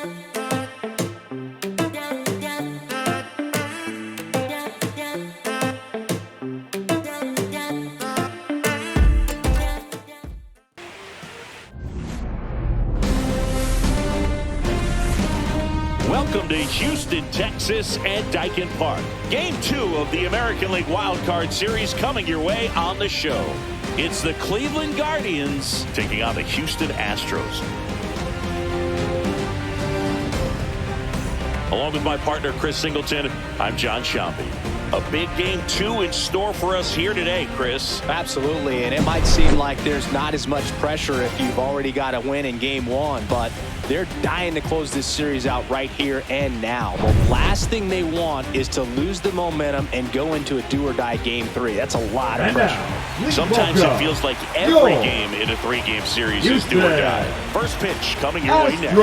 Welcome to Houston, Texas at Daikin Park. Game 2 of the American League Wildcard Series coming your way on the show. It's the Cleveland Guardians taking on the Houston Astros. Along with my partner, Chris Singleton, I'm John Shambi. A big game 2 in store for us here today, Chris. Absolutely, and it might seem like there's not as much pressure if you've already got a win in game 1, but they're dying to close this series out right here and now. The last thing they want is to lose the momentum and go into a do-or-die game 3. That's a lot of pressure. Sometimes it feels like every game in a 3-game series is do-or-die. First pitch coming your way next.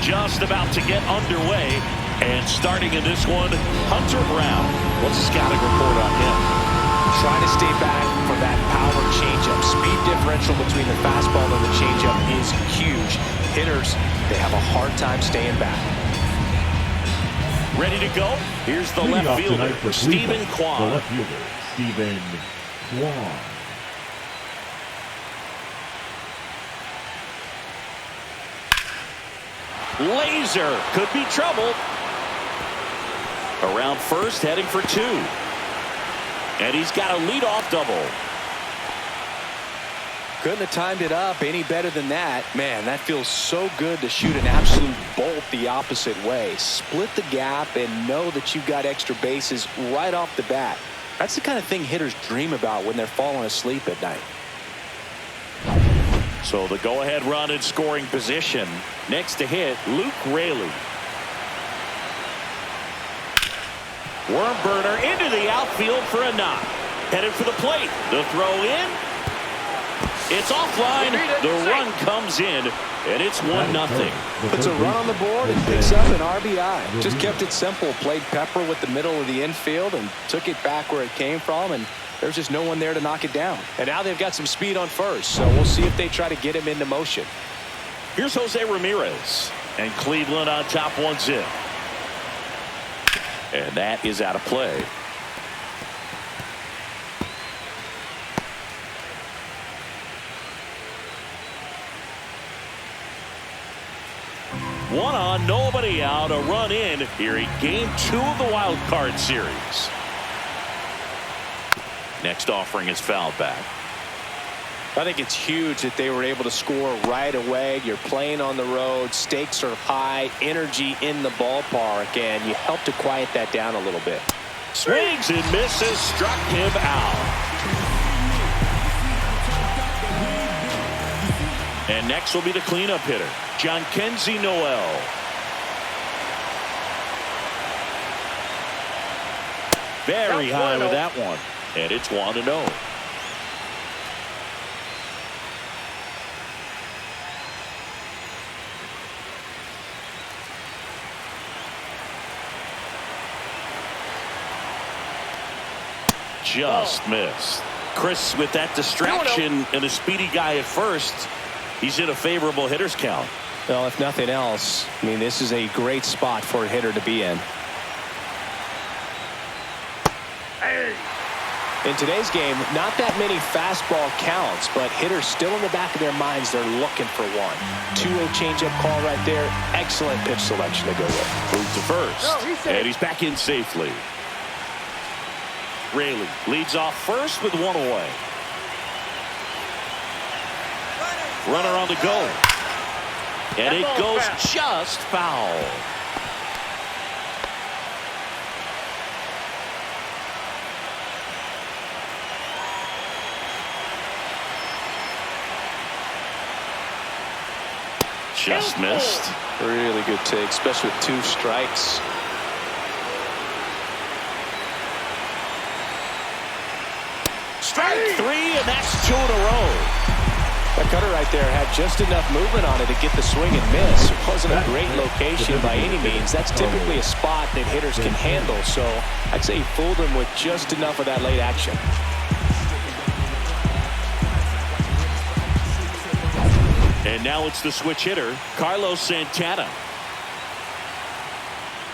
Just about to get underway, and starting in this one, Hunter Brown. What's the scouting report on him? Trying to stay back from that power changeup. Speed differential between the fastball and the changeup is huge. Hitters, they have a hard time staying back. Ready to go? Here's the left fielder, Stephen Kwan. The left fielder, Stephen Kwan. Laser could be trouble. Around first, heading for 2. And he's got a leadoff double. Couldn't have timed it up any better than that. Man, that feels so good to shoot an absolute bolt the opposite way. Split the gap and know that you've got extra bases right off the bat. That's the kind of thing hitters dream about when they're falling asleep at night. So the go-ahead run in scoring position. Next to hit, Luke Raley. Worm burner into the outfield for a knock. Headed for the plate. The throw in. It's offline. The run comes in, and it's 1-0. Puts a run on the board and picks up an RBI. Just kept it simple. Played pepper with the middle of the infield and took it back where it came from, and there's just no one there to knock it down. And now they've got some speed on first, so we'll see if they try to get him into motion. Here's Jose Ramirez, and Cleveland on top 1-0. And that is out of play. One on, nobody out, a run in here in game 2 of the wild card series. Next offering is fouled back. I think it's huge that they were able to score right away. You're playing on the road. Stakes are high. Energy in the ballpark. And you help to quiet that down a little bit. Swings and misses. Struck him out. And next will be the cleanup hitter, John Kenzie Noel. Very high with that one. And it's 1-0. Just missed. Chris, with that distraction and a speedy guy at first, he's in a favorable hitter's count. Well, if nothing else, I mean, this is a great spot for a hitter to be in. In today's game, not that many fastball counts, but hitters still in the back of their minds, they're looking for one. 2-0 changeup call right there. Excellent pitch selection to go with. Moved to first, and he's back in safely. Raley leads off first with 1 away. Runner on the go. And it goes just foul. Just missed. Really good take, especially with 2 strikes. Strike 3, and that's 2 in a row. That cutter right there had just enough movement on it to get the swing and miss. It wasn't a great location by any means. That's typically a spot that hitters can handle. So I'd say he fooled him with just enough of that late action. And now it's the switch hitter, Carlos Santana.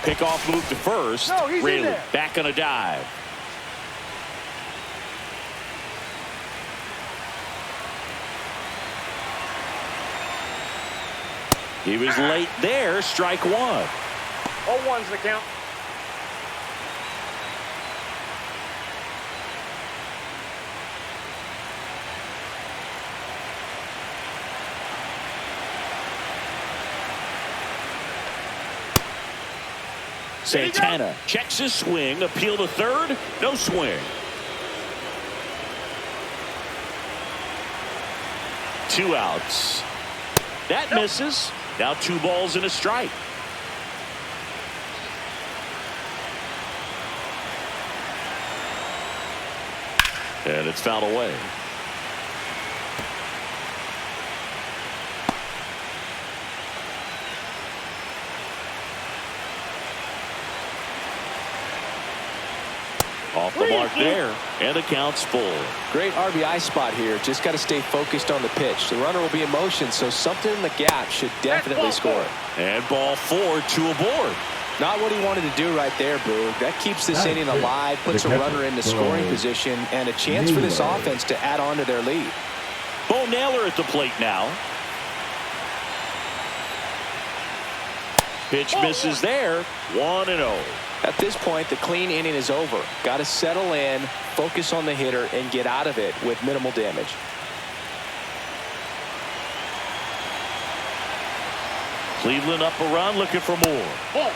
Pickoff move to first. No, he's in Raley there. back on a dive. He was late there. Strike one. 0-1's the count. Santana checks his swing. Appeal to third. No swing. 2 outs. That misses. Now 2 balls and a strike. And it's fouled away. Off the mark there, and the count's full. Great RBI spot here. Just got to stay focused on the pitch. The runner will be in motion, so something in the gap should definitely score. And ball 4, 2 aboard. Not what he wanted to do right there, Boog. That keeps this inning alive, puts a runner in the scoring position, and a chance for this offense to add on to their lead. Bo Naylor at the plate now. Pitch misses there. 1-0. At this point, the clean inning is over. Got to settle in, focus on the hitter, and get out of it with minimal damage. Cleveland up a run, looking for more.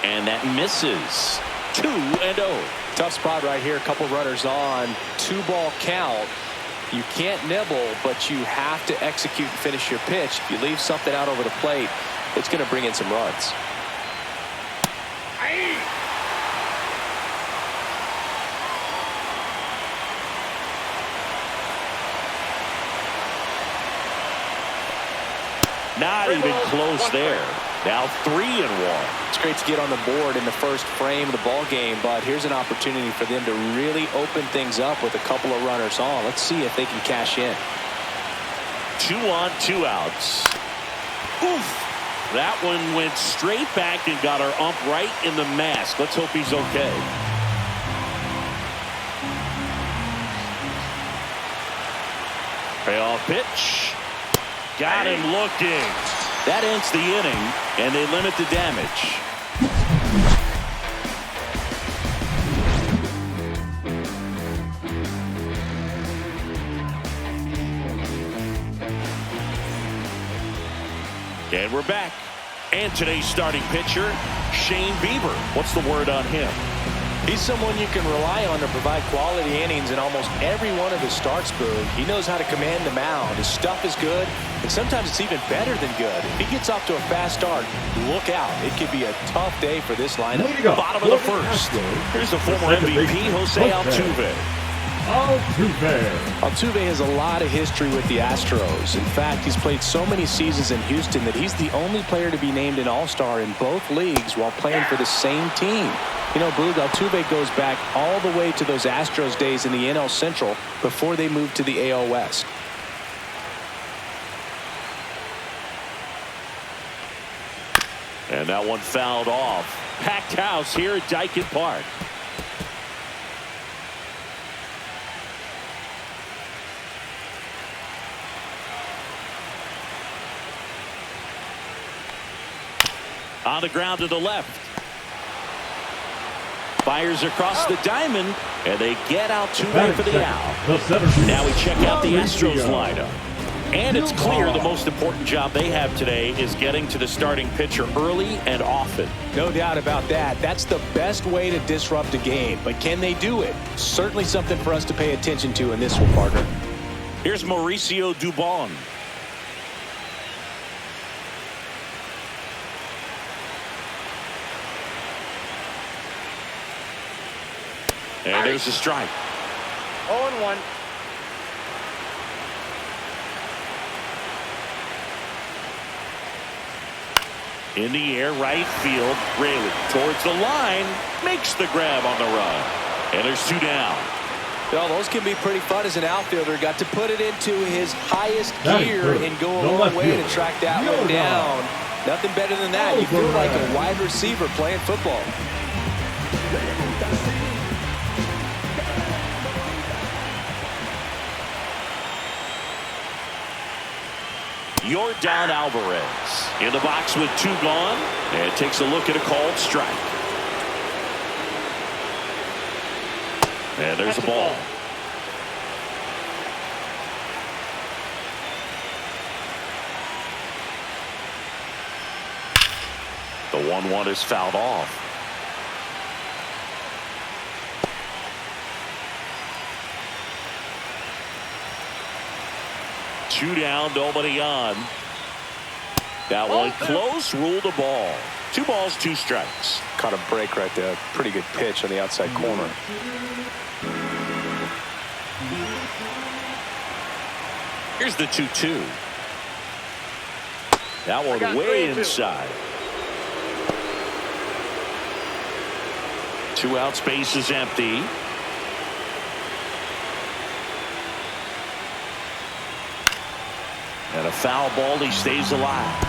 And that misses. 2-0. Tough spot right here. A couple runners on. 2-ball count. You can't nibble, but you have to execute and finish your pitch. If you leave something out over the plate, it's going to bring in some runs. Not even close there. Now 3-1. It's great to get on the board in the first frame of the ball game, but here's an opportunity for them to really open things up with a couple of runners on. Let's see if they can cash in. 2 on, 2 outs. Oof. That one went straight back and got our ump right in the mask. Let's hope he's okay. Payoff pitch. Got him looking. That ends the inning, and they limit the damage. And we're back. And today's starting pitcher, Shane Bieber. What's the word on him? He's someone you can rely on to provide quality innings in almost every one of his starts, Boog. He knows how to command the mound. His stuff is good, and sometimes it's even better than good. If he gets off to a fast start, look out. It could be a tough day for this lineup. Bottom of the first. Here's the former MVP, Jose Altuve. Altuve has a lot of history with the Astros. In fact, he's played so many seasons in Houston that he's the only player to be named an All-Star in both leagues while playing for the same team. You know, Boog, Altuve goes back all the way to those Astros days in the NL Central before they moved to the AL West. And that one fouled off. Packed house here at Daikin Park. On the ground to the left. Fires across the diamond, and they get Altuve for the out. Now we check out the Astros lineup. And it's clear the most important job they have today is getting to the starting pitcher early and often. No doubt about that. That's the best way to disrupt a game. But can they do it? Certainly something for us to pay attention to in this one, partner. Here's Mauricio Dubon. And there's a strike. 0-1. In the air, right field. Raley towards the line. Makes the grab on the run. And there's 2 down. Well, those can be pretty fun as an outfielder. Got to put it into his highest gear and go a long way to track that one down. Nothing better than that. You feel like a wide receiver playing football. Yordan Alvarez in the box with 2 gone, and takes a look at a called strike. And there's the ball. The 1-1 is fouled off. Two down, nobody on. That one close, ruled a ball. 2 balls, 2 strikes. Caught a break right there. Pretty good pitch on the outside corner. Here's the 2-2. That one way inside. 2 out, space is empty. And a foul ball, he stays alive.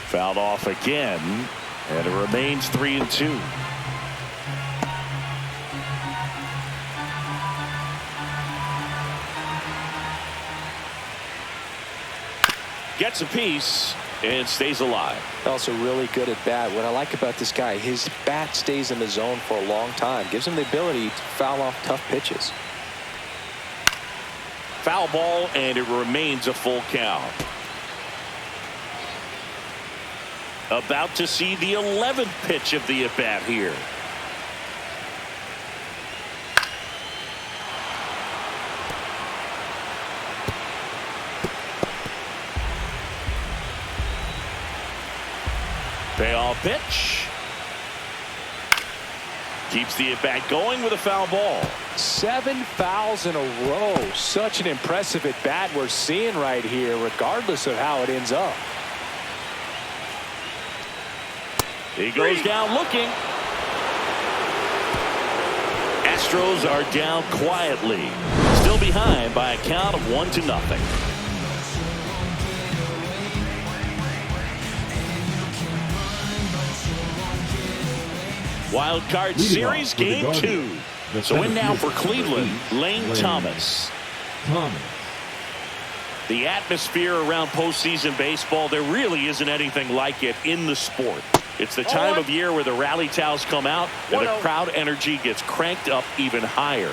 Fouled off again, and it remains 3-2. Gets a piece and stays alive. Also really good at bat. What I like about this guy, his bat stays in the zone for a long time. Gives him the ability to foul off tough pitches. Foul ball, and it remains a full count. About to see the 11th pitch of the at-bat here. Payoff pitch. Keeps the at-bat going with a foul ball. 7 fouls in a row. Such an impressive at-bat we're seeing right here, regardless of how it ends up. He goes down looking. Astros are down quietly. Still behind by a count of 1-0. Wildcard series game 2. So in now for Cleveland, Lane Thomas. The atmosphere around postseason baseball, there really isn't anything like it in the sport. It's the time of year where the rally towels come out and the crowd energy gets cranked up even higher.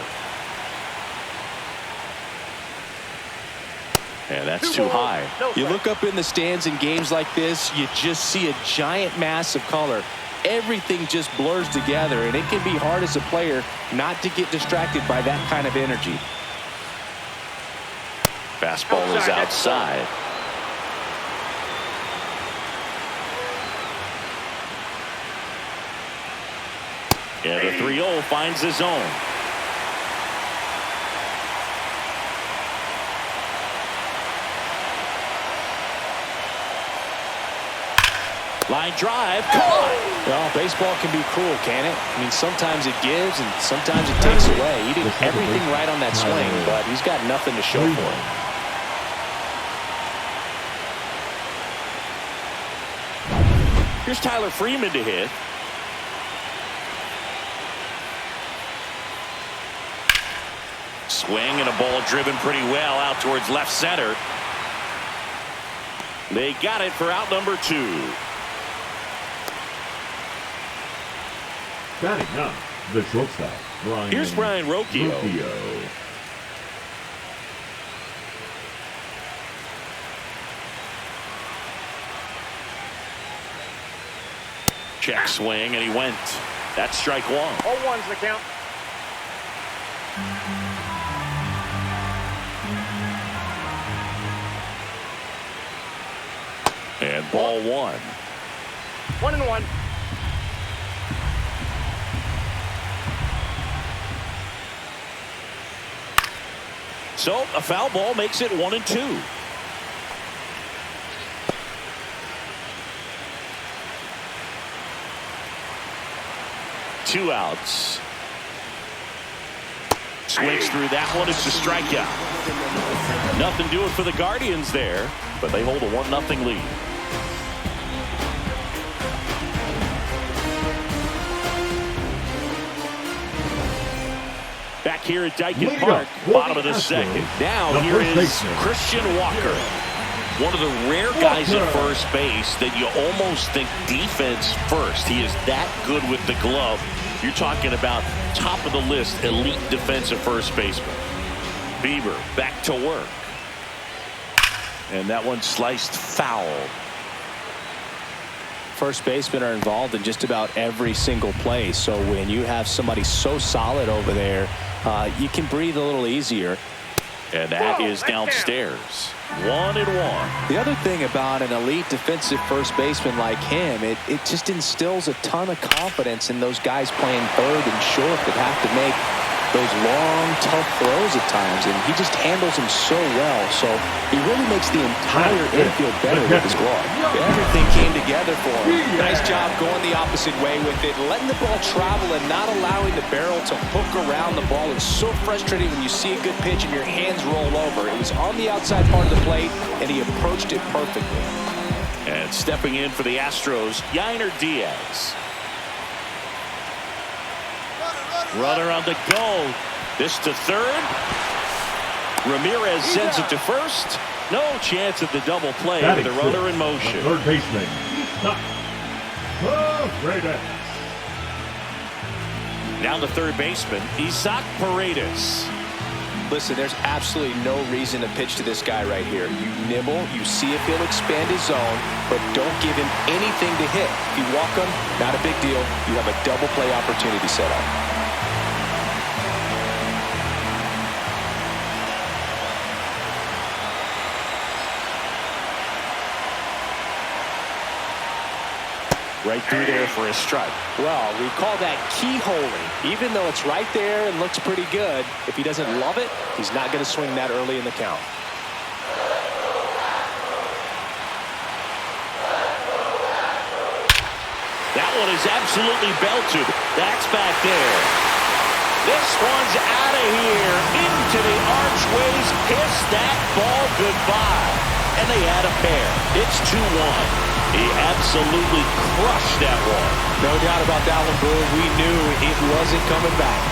And that's too high. You look up in the stands in games like this, you just see a giant mass of color. Everything just blurs together, and it can be hard as a player not to get distracted by that kind of energy. Fastball is outside. Yeah, the 3-0 finds the zone. Line drive, caught. Well, baseball can be cruel, can it? I mean, sometimes it gives and sometimes it takes away. He did everything right on that swing, but he's got nothing to show for it. Here's Tyler Freeman to hit. Swing and a ball driven pretty well out towards left center. They got it for out number 2. Batting up, the shortstop, Brian. Here's Brian Rocchio. Check swing, and he went. That's strike 1. 0-1's the count. Ball one. 1-1. So a foul ball makes it 1-2. Two outs. Swings through that one. It's a strikeout. Nothing doing for the Guardians there, but they hold a 1-0 lead. Back here at Daikin Park, bottom of the second. Now here is Christian Walker. One of the rare guys at first base that you almost think defense first. He is that good with the glove. You're talking about top of the list, elite defensive first baseman. Bieber back to work. And that one sliced foul. First basemen are involved in just about every single play. So when you have somebody so solid over there, you can breathe a little easier. And that is downstairs. 1-1. The other thing about an elite defensive first baseman like him, it just instills a ton of confidence in those guys playing third and short that have to make those long, tough throws at times, and he just handles them so well. So he really makes the entire infield better with his glove. Everything came together for him. Nice job going the opposite way with it, letting the ball travel and not allowing the barrel to hook around the ball. It's so frustrating when you see a good pitch and your hands roll over. It was on the outside part of the plate, and he approached it perfectly. And stepping in for the Astros, Yainer Diaz. Runner on the go. This to third. Ramirez sends it to first. No chance at the double play with the runner in motion. Third baseman. Down to third baseman, Isaac Paredes. Listen, there's absolutely no reason to pitch to this guy right here. You nibble, you see if he'll expand his zone, but don't give him anything to hit. If you walk him, not a big deal. You have a double play opportunity set up. Right through there for a strike. Well, we call that keyholing. Even though it's right there and looks pretty good, if he doesn't love it, he's not going to swing that early in the count. That one is absolutely belted. That's back there. This one's out of here. Into the archways. Kiss that ball goodbye. And they had a pair. It's 2-1. He absolutely crushed that one. No doubt about that one, Boo. We knew it wasn't coming back.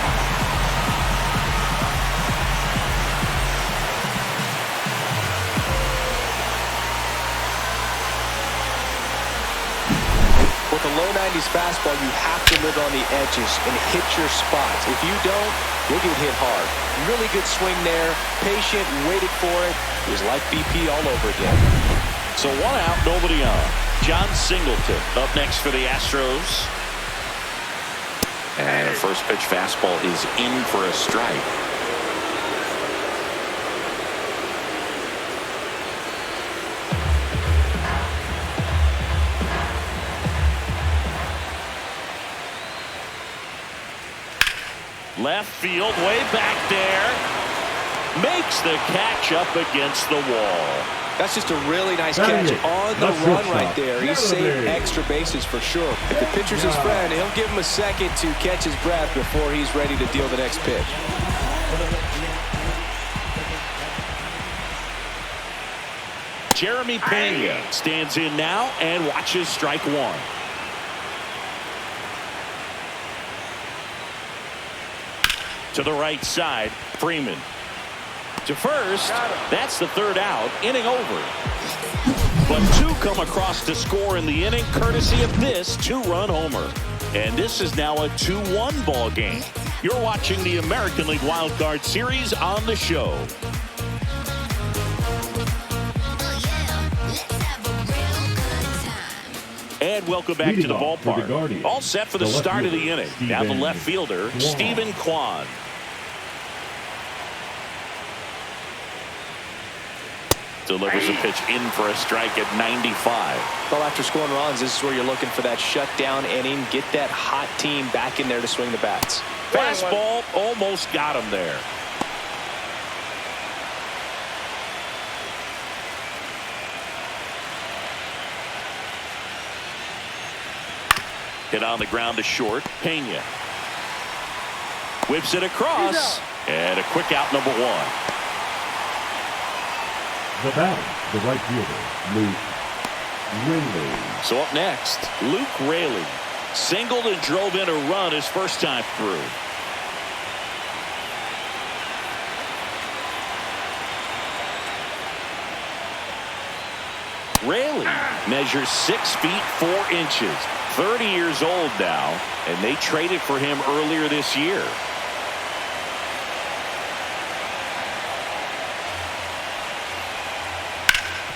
With a low 90s fastball, you have to live on the edges and hit your spots. If you don't, you'll get hit hard. Really good swing there. Patient, waited for it. It was like BP all over again. So one out, nobody on. John Singleton up next for the Astros. And a first pitch fastball is in for a strike. Left field, way back there. Makes the catch up against the wall. That's just a really nice catch on the run right there. He saved extra bases for sure. If the pitcher's his friend, he'll give him a second to catch his breath before he's ready to deal the next pitch. Jeremy Pena stands in now and watches strike one. To the right side, Freeman. To first, that's the third out, inning over. But two come across to score in the inning, courtesy of this two-run homer. And this is now a 2-1 ball game. You're watching the American League Wildcard Series on the show. And welcome back to the ballpark. All set for the start of the inning. Now the left fielder, Stephen Kwan. Delivers a pitch in for a strike at 95. Well, after scoring runs, this is where you're looking for that shutdown inning. Get that hot team back in there to swing the bats. Fastball almost got him there. Hit on the ground to short. Pena whips it across, and a quick out, number one. The batter, the right fielder, Luke Raley. So up next, Luke Raley singled and drove in a run his first time through. Raley measures 6 feet 4 inches, 30 years old now, and they traded for him earlier this year.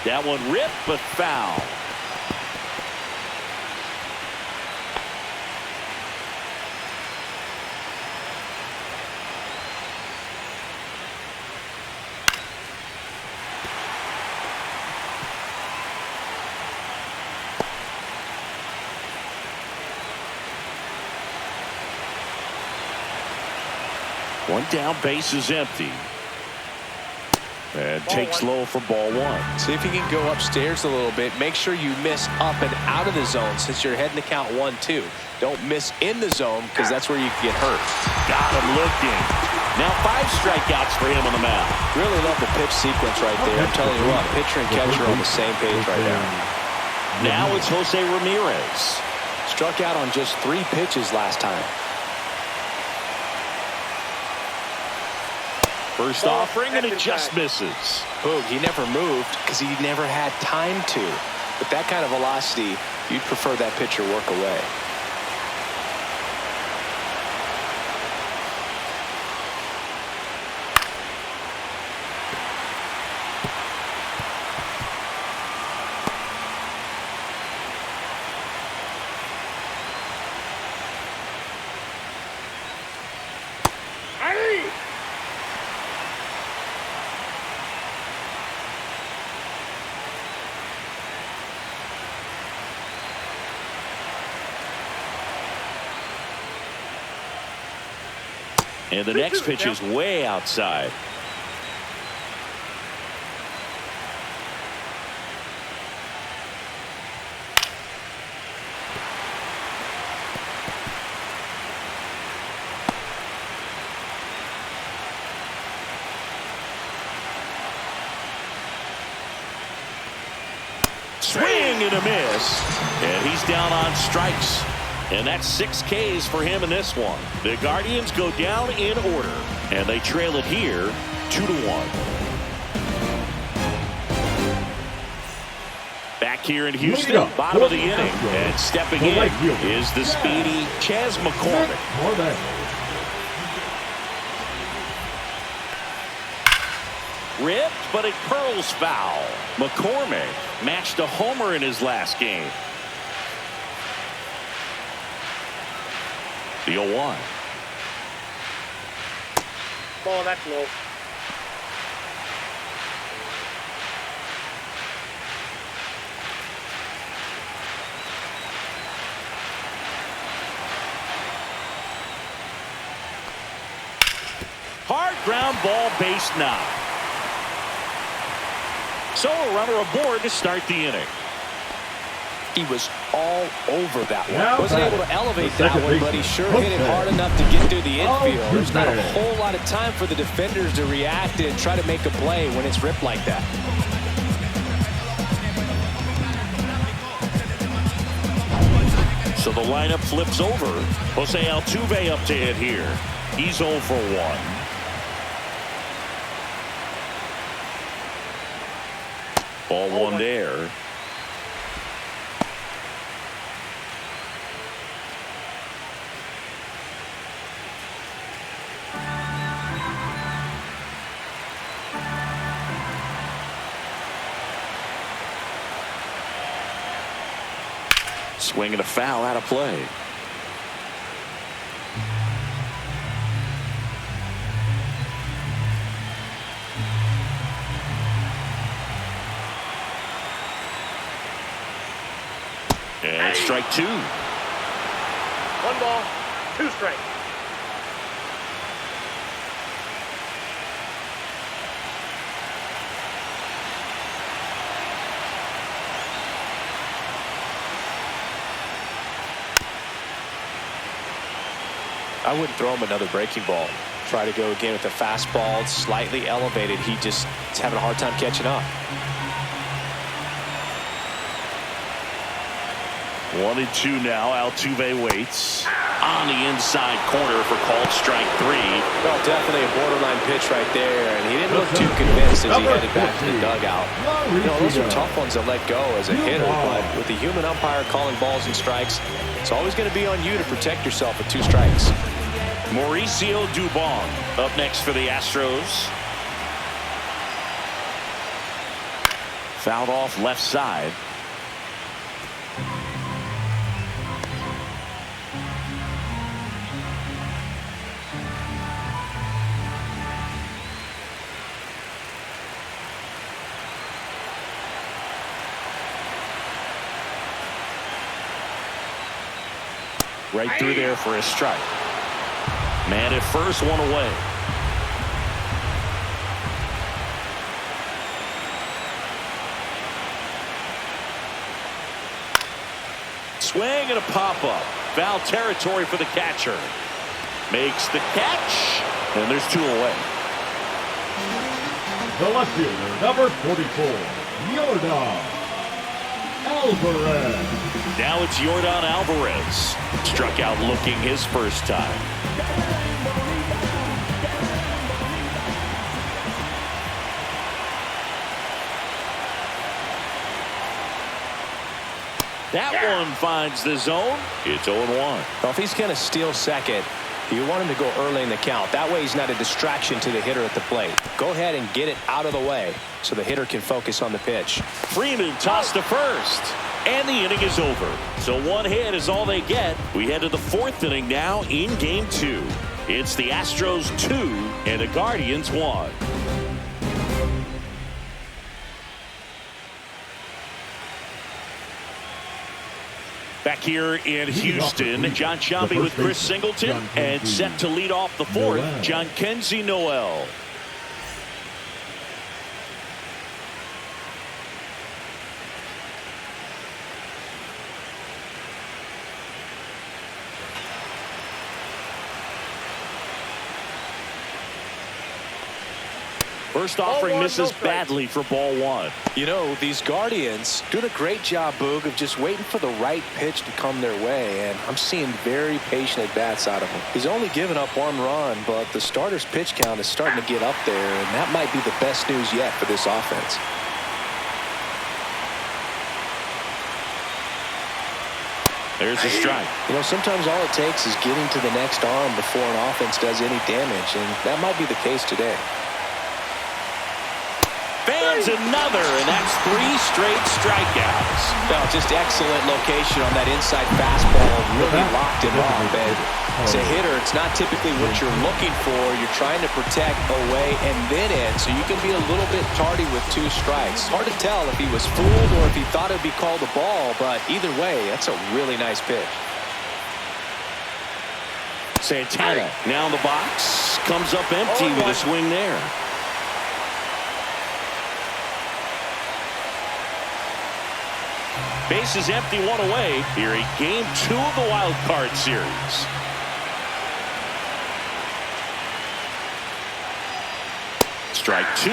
That one ripped, but foul. One down, base is empty. And takes low for ball one. See if you can go upstairs a little bit. Make sure you miss up and out of the zone since you're heading to count 1-2. Don't miss in the zone because that's where you can get hurt. Got him looking. Now 5 strikeouts for him on the mound. Really love the pitch sequence right there. I'm telling you what, pitcher and catcher on the same page right now. Now it's Jose Ramirez. Struck out on just 3 pitches last time. First offering, and it just misses. Boog, he never moved because he never had time to. With that kind of velocity, you'd prefer that pitcher work away. And the next pitch is way outside. Swing and a miss. And he's down on strikes. And that's 6 Ks for him in this one. The Guardians go down in order, and they trail it here 2-1. Back here in Houston, bottom of the inning, and stepping in is the speedy Chas McCormick. Ripped, but it curls foul. McCormick matched a homer in his last game. The 0-1. Ball, that's low. Hard ground ball, base knock. So a runner aboard to start the inning. He was all over that one. Now Wasn't able to elevate that one, but he sure hit it hard enough to get through the infield. There's not a whole lot of time for the defenders to react and try to make a play when it's ripped like that. So the lineup flips over. Jose Altuve up to hit here. He's 0 for 1. Ball one there. Swinging a foul out of play. And strike two. 1 ball, 2 strikes. I wouldn't throw him another breaking ball. Try to go again with the fastball. It's slightly elevated. He just is having a hard time catching up. 1-2 now. Altuve waits on the inside corner for called strike three. Well, definitely a borderline pitch right there, and he didn't look too convinced as he headed back to the dugout. You know, those are tough ones to let go as a hitter, but with the human umpire calling balls and strikes, it's always going to be on you to protect yourself with 2 strikes. Mauricio Dubon up next for the Astros. Fouled off left side. Right through there for a strike. Man at first, 1 away. Swing and a pop-up. Foul territory for the catcher. Makes the catch, and there's 2 away. The left fielder, number 44, Yordan Alvarez. Now it's Yordan Alvarez. Struck out looking his first time. That one finds the zone. It's 0-1. Well, if he's going to steal second, you want him to go early in the count. That way he's not a distraction to the hitter at the plate. Go ahead and get it out of the way so the hitter can focus on the pitch. Freeman tossed to first. And the inning is over. So 1 hit is all they get. We head to the 4th inning now in game 2. It's the Astros 2 and the Guardians 1. Back here in Houston, John Sciambi with Chris Singleton, and set to lead off the 4th, John Kenzie Noel. First offering misses badly for ball 1. You know, these Guardians doing a great job, Boog, of just waiting for the right pitch to come their way, and I'm seeing very patient at-bats out of him. He's only given up 1 run, but the starter's pitch count is starting to get up there, and that might be the best news yet for this offense. There's a strike. You know, sometimes all it takes is getting to the next arm before an offense does any damage, and that might be the case today. Fans another, and that's 3 straight strikeouts. Well, just excellent location on that inside fastball. Really locked him up. And as a hitter, it's not typically what you're looking for. You're trying to protect away and then in, so you can be a little bit tardy with 2 strikes. Hard to tell if he was fooled or if he thought it would be called a ball, but either way, that's a really nice pitch. Santana now in the box. Comes up empty with a swing there. Base is empty, 1 away here in game 2 of the wild card series. Strike 2.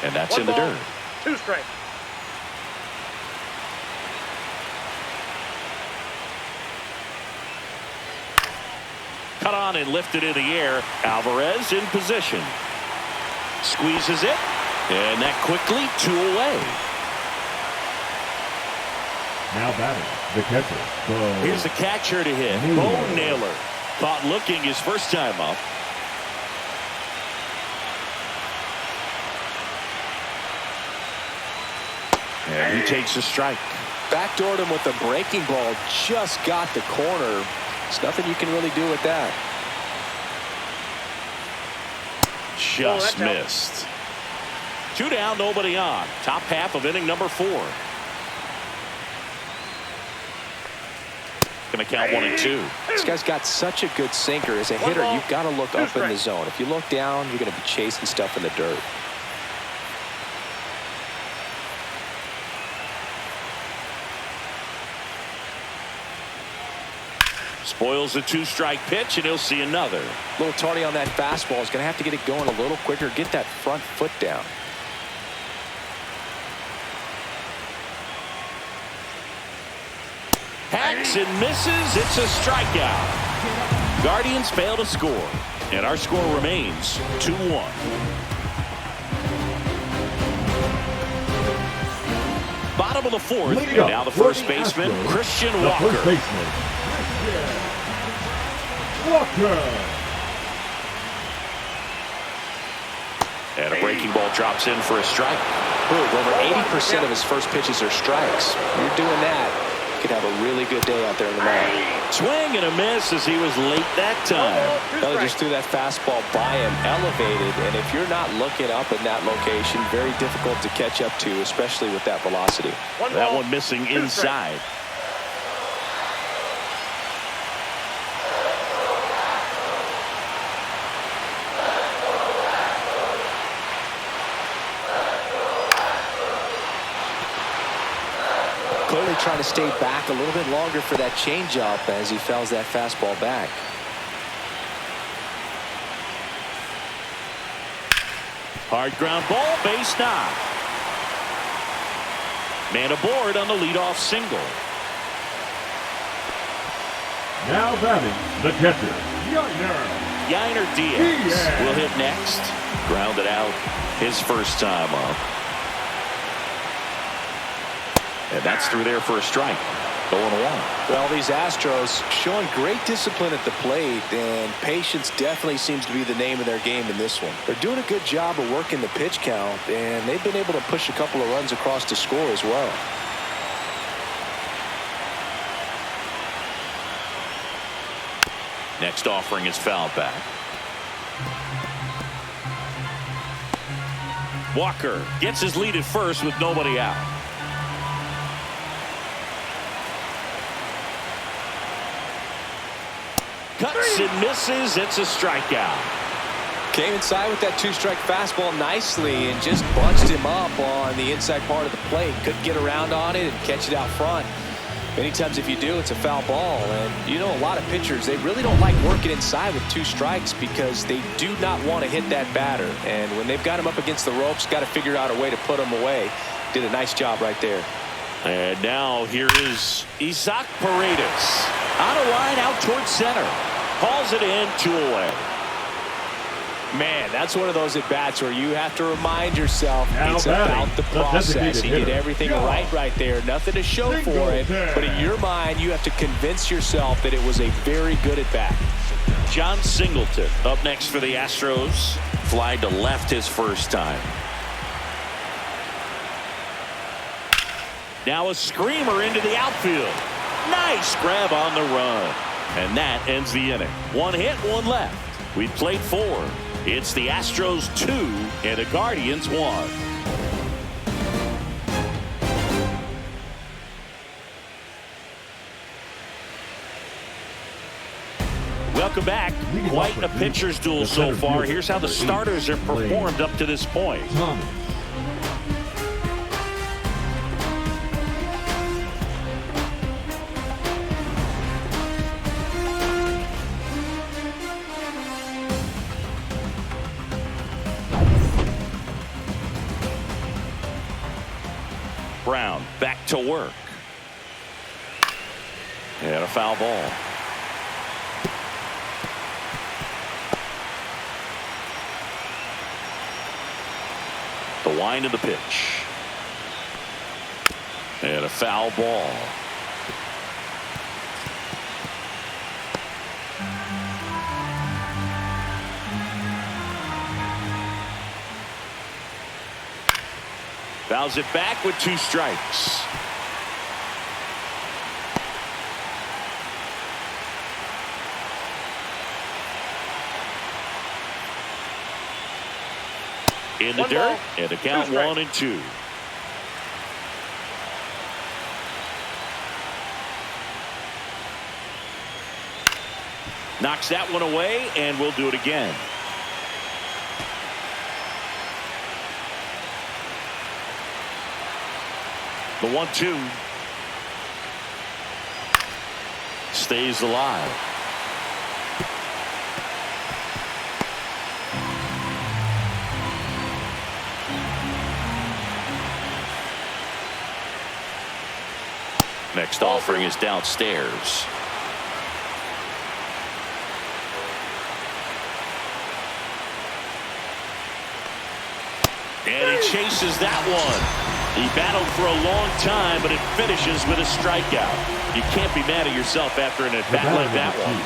And that's in the dirt. 2 strikes. Cut on and lifted in the air. Alvarez in position. Squeezes it. And that quickly 2 away. Now batting, the catcher. Here's the catcher to hit. Bo Naylor. Caught looking his first time up. And he takes a strike. Backdoored him with a breaking ball. Just got the corner. There's nothing you can really do with that. Just missed. 2 down, nobody on. Top half of inning number 4. Going to count 1 and 2. This guy's got such a good sinker. As a hitter, you've got to look up in the zone. If you look down, you're going to be chasing stuff in the dirt. Spoils a 2-strike pitch, and he'll see another. A little tardy on that fastball. He's going to have to get it going a little quicker. Get that front foot down. Hacks and misses. It's a strikeout. Guardians fail to score, and our score remains 2-1. Bottom of the 4th, and now the first baseman, Christian Walker. First baseman, Walker. And a breaking ball drops in for a strike. Over 80% of his first pitches are strikes. When you're doing that, you could have a really good day out there in the mound. Swing and a miss as he was late that time. Well, he just threw that fastball by him, elevated, and if you're not looking up in that location, very difficult to catch up to, especially with that velocity. That one missing inside. Clearly trying to stay back a little bit longer for that changeup as he fouls that fastball back. Hard ground ball, base knock. Man aboard on the leadoff single. Now batting, the catcher, Yainer Diaz will hit next. Grounded out his first time up. And that's through there for a strike. 0-1. Well, these Astros showing great discipline at the plate, and patience definitely seems to be the name of their game in this one. They're doing a good job of working the pitch count, and they've been able to push a couple of runs across to score as well. Next offering is fouled back. Walker gets his lead at first with nobody out. Cuts and misses. It's a strikeout. Came inside with that 2-strike fastball nicely and just bunched him up on the inside part of the plate. Couldn't get around on it and catch it out front. Many times if you do, it's a foul ball. And you know, a lot of pitchers, they really don't like working inside with 2 strikes because they do not want to hit that batter. And when they've got him up against the ropes, got to figure out a way to put him away. Did a nice job right there. And now here is Isaac Paredes. On a line out towards center. Calls it in, 2 away. Man, that's one of those at-bats where you have to remind yourself Now it's about the process. He did everything right there. Nothing to show for it. But in your mind, you have to convince yourself that it was a very good at-bat. John Singleton up next for the Astros. Fly to left his first time. Now a screamer into the outfield. Nice grab on the run. And that ends the inning. 1 hit, 1 left. We've played 4. It's the Astros 2 and the Guardians 1. Welcome back. Quite a pitcher's duel so far. Here's how the starters have performed up to this point. Brown back to work. And a foul ball. The wind of the pitch. And a foul ball. Fouls it back with 2 strikes. In the dirt, and the count 1-2. Knocks that one away, and we'll do it again. The 1-2 stays alive. Next offering is downstairs. And he chases that one. He battled for a long time, but it finishes with a strikeout. You can't be mad at yourself after an at-bat like that one.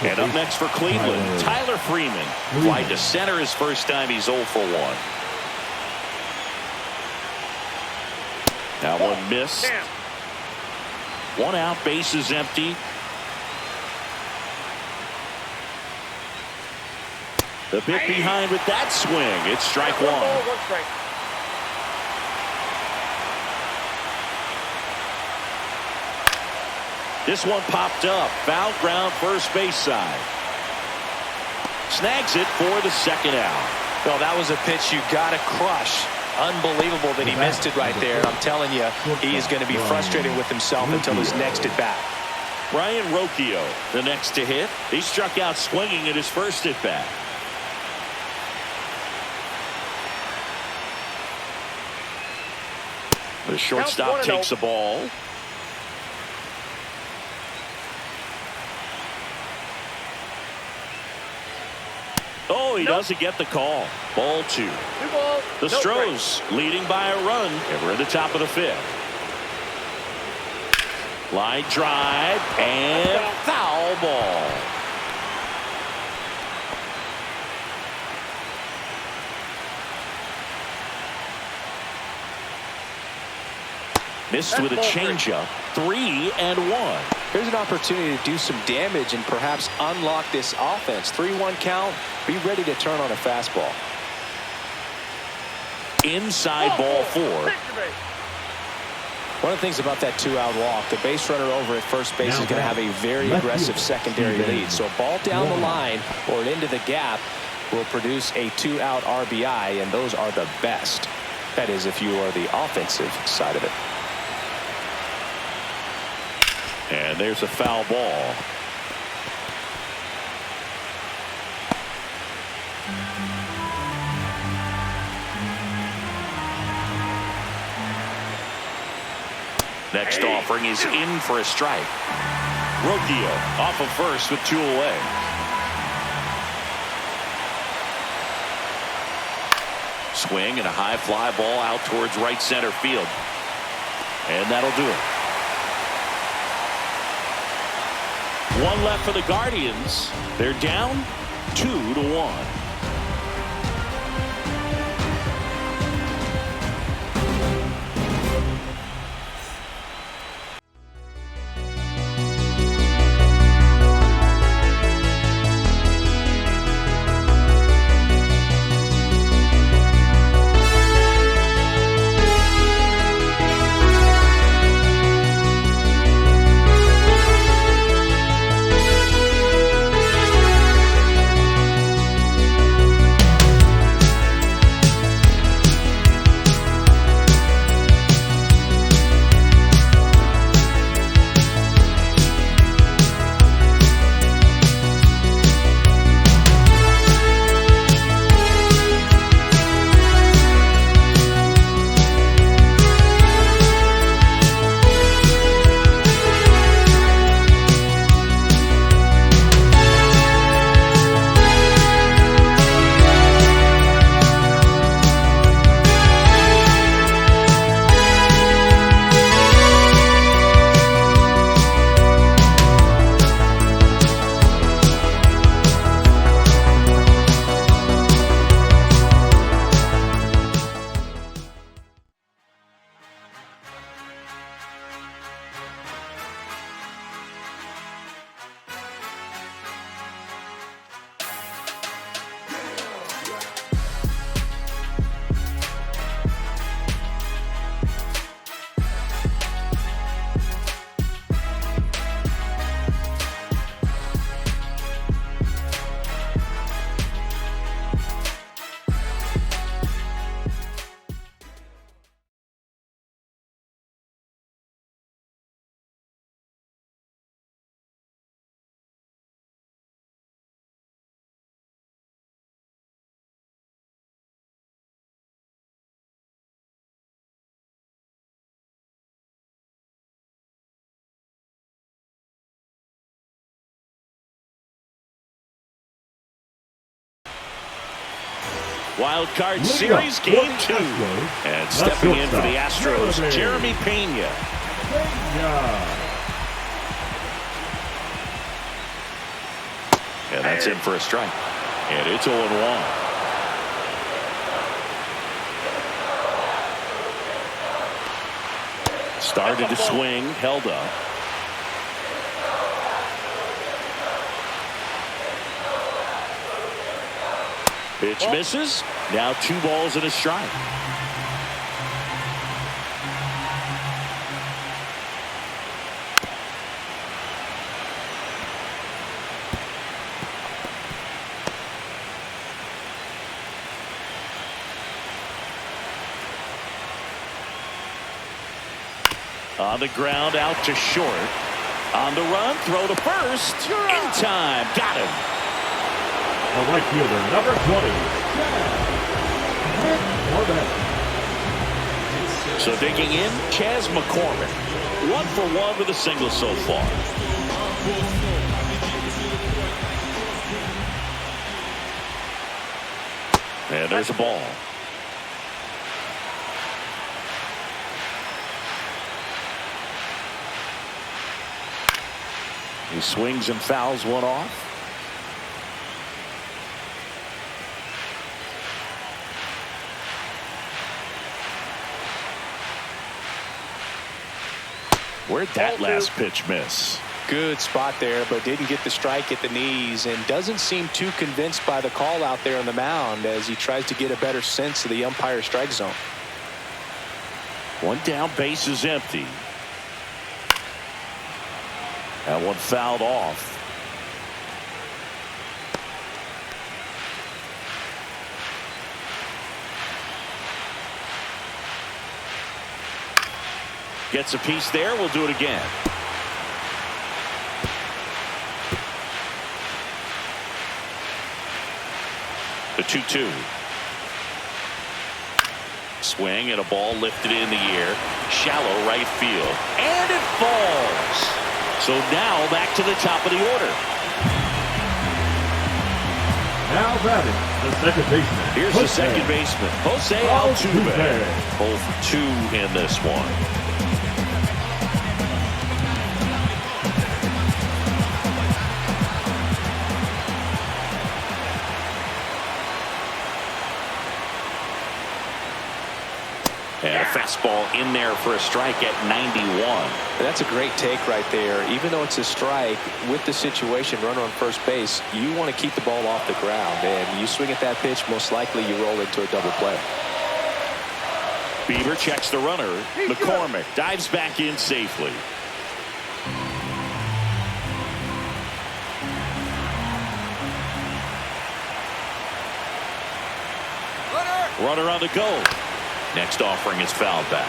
And up next for Cleveland, Tyler Freeman. Fly to center his first time. He's 0 for 1. That one missed. 1 out, bases empty. The bit behind with that swing. It's strike 1. This one popped up. Foul ground, first base side. Snags it for the second out. Well, that was a pitch you got to crush. Unbelievable that he missed it right there. And I'm telling you, he is going to be frustrated with himself until his next at bat. Brian Rocchio, the next to hit. He struck out swinging at his first at bat. The shortstop takes the ball. Oh, he doesn't get the call. Ball 2. The Astros leading by a run, and we're at the top of the 5th. Line drive and foul ball. Missed with a changeup. 3-1. Here's an opportunity to do some damage and perhaps unlock this offense. 3-1 count. Be ready to turn on a fastball. Inside ball 4. One of the things about that 2-out walk, the base runner over at first base is going to have a very aggressive secondary lead. So a ball down the line or into the gap will produce a 2-out RBI, and those are the best. That is, if you are the offensive side of it. And there's a foul ball. Next offering is in for a strike. Rocchio off of first with 2 away. Swing and a high fly ball out towards right center field. And that'll do it. 1 left for the Guardians. They're down 2-1. Wildcard Series Game 2. And stepping in for the Astros, Jeremy Pena. And that's in for a strike. And it's 0-1. Started to swing, held up. Pitch misses. Now 2 balls and a strike. On the ground, out to short. On the run, throw to first. In time, got him. The right fielder, number 20. So digging in, Chas McCormick. 1 for 1 with a single so far. And there's a ball. He swings and fouls one off. Where'd that last pitch miss? Good spot there, but didn't get the strike at the knees and doesn't seem too convinced by the call out there on the mound as he tries to get a better sense of the umpire strike zone. 1 down, base is empty. That one fouled off. Gets a piece there. We'll do it again. The 2-2. Swing and a ball lifted in the air. Shallow right field. And it falls. So now back to the top of the order. Now batting, the second baseman. Here's the second baseman, Jose Altuve. 0 for 2 in this one. And a fastball in there for a strike at 91. That's a great take right there. Even though it's a strike, with the situation, runner on first base, you want to keep the ball off the ground. And you swing at that pitch, most likely you roll into a double play. Bieber checks the runner. McCormick dives back in safely. Runner on the go. Next offering is fouled back.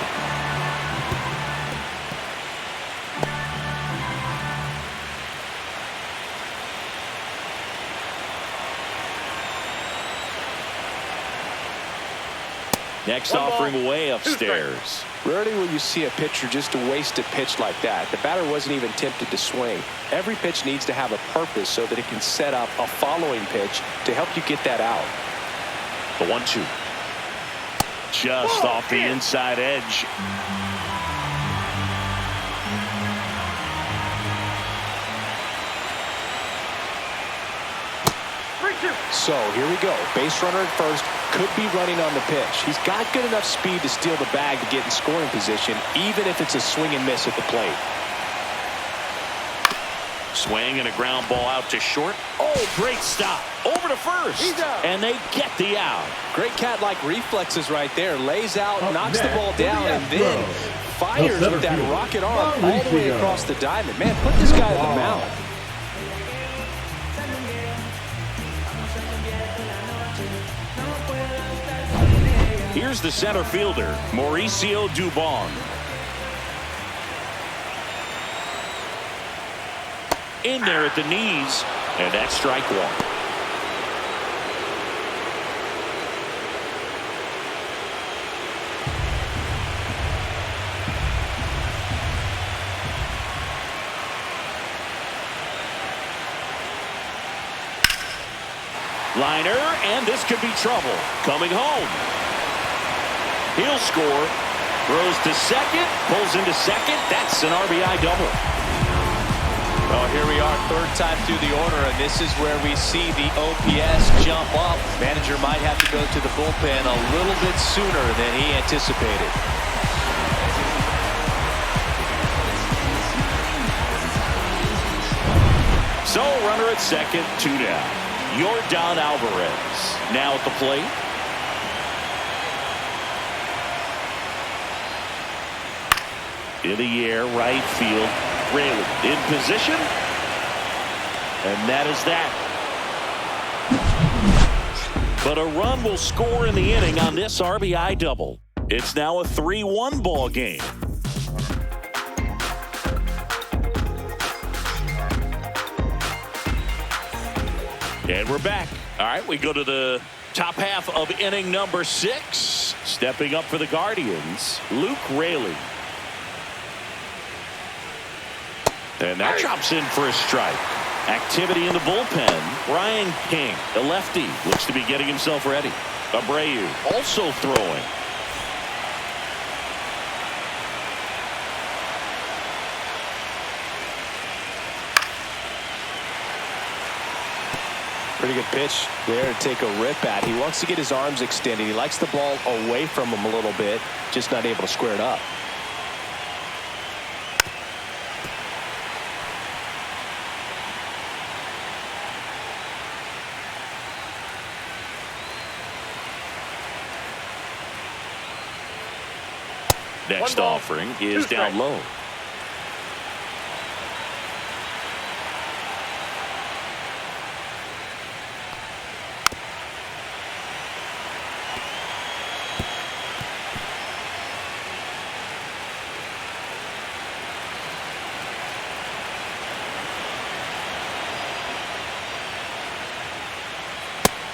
Next offering way upstairs. Rarely will you see a pitcher just waste a pitch like that. The batter wasn't even tempted to swing. Every pitch needs to have a purpose so that it can set up a following pitch to help you get that out. The 1-2. Just off the inside edge. So here we go. Base runner at first, could be running on the pitch. He's got good enough speed to steal the bag to get in scoring position, even if it's a swing and miss at the plate. Swing and a ground ball out to short. Oh, great stop. Over to first. And they get the out. Great cat-like reflexes right there. Lays out, knocks the ball down, and then fires with that rocket arm all the way across the diamond. Man, put this guy on the mound. Here's the center fielder, Mauricio Dubon. In there at the knees, and that's strike 1. Liner, and this could be trouble. Coming home. He'll score. Throws to second. Pulls into second. That's an RBI double. Well, here we are, third time through the order, and this is where we see the OPS jump up. Manager might have to go to the bullpen a little bit sooner than he anticipated. So, runner at second, 2 down. Yordan Alvarez now at the plate. In the air, right field. Rayleigh in position. And that is that. But a run will score in the inning on this RBI double. It's now a 3-1 ball game. And we're back. All right, we go to the top half of inning number 6. Stepping up for the Guardians, Luke Rayleigh. And that drops in for a strike. Activity in the bullpen. Brian King, the lefty, looks to be getting himself ready. Abreu also throwing. Pretty good pitch there to take a rip at. He wants to get his arms extended. He likes the ball away from him a little bit, just not able to square it up. Next offering is down low.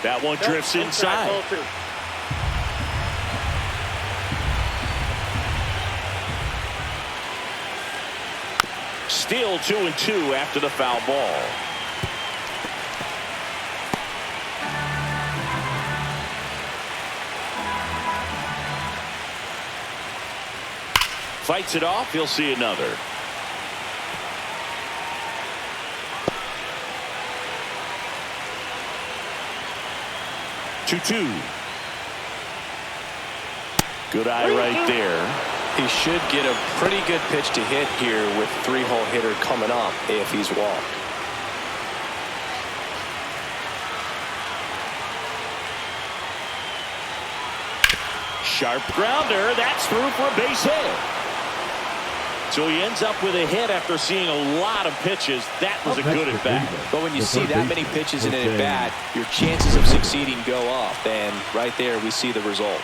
That one drifts inside. Still 2-2 after the foul ball. Fights it off. He'll see another. Two. Good eye right there. He should get a pretty good pitch to hit here with 3-hole hitter coming up if he's walked. Sharp grounder. That's through for a base hit. So he ends up with a hit after seeing a lot of pitches. That was a good at bat. But when you see that many pitches in an at bat, your chances of succeeding go up. And right there we see the result.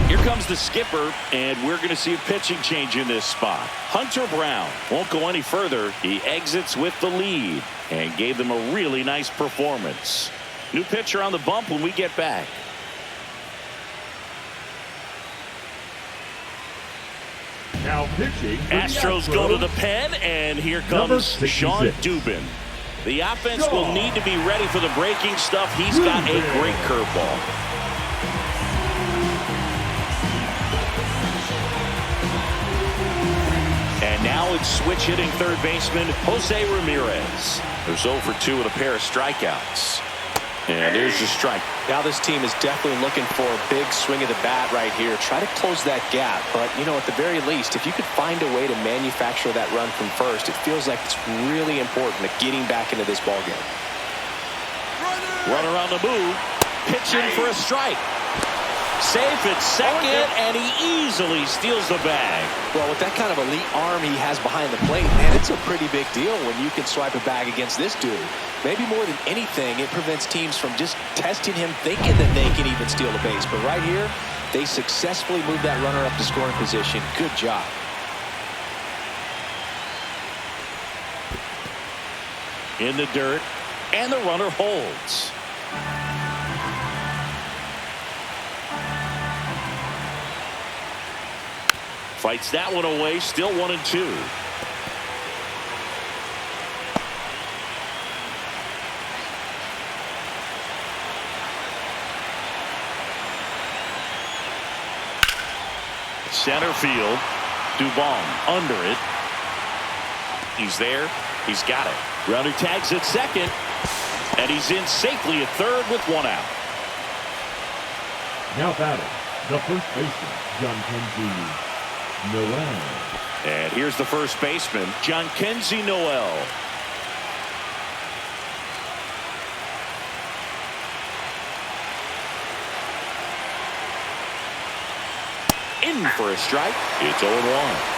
Here comes the skipper, and we're going to see a pitching change in this spot. Hunter Brown won't go any further. He exits with the lead and gave them a really nice performance. New pitcher on the bump when we get back. Now pitching. Astros go to the pen, and here comes Sean Dubin. The offense will need to be ready for the breaking stuff. He's got a great curveball. And now it's switch hitting third baseman Jose Ramirez, who's 0 for 2 with a pair of strikeouts. And there's your strike. Now this team is definitely looking for a big swing of the bat right here. Try to close that gap. But, you know, at the very least, if you could find a way to manufacture that run from first, it feels like it's really important to getting back into this ballgame. Runner on the move. Pitching for a strike. Safe at second, and he easily steals the bag. Well, with that kind of elite arm he has behind the plate, man, it's a pretty big deal when you can swipe a bag against this dude. Maybe more than anything, it prevents teams from just testing him, thinking that they can even steal the base. But right here, they successfully moved that runner up to scoring position. Good job. In the dirt, and the runner holds. Fights that one away, still 1-2. Center field. Dubon under it. He's there. He's got it. Runner tags at second. And he's in safely at third with one out. Now batting, the first baseman, John Kenzie Noel. And here's the first baseman, John Kenzie Noel. In for a strike. It's 0-1.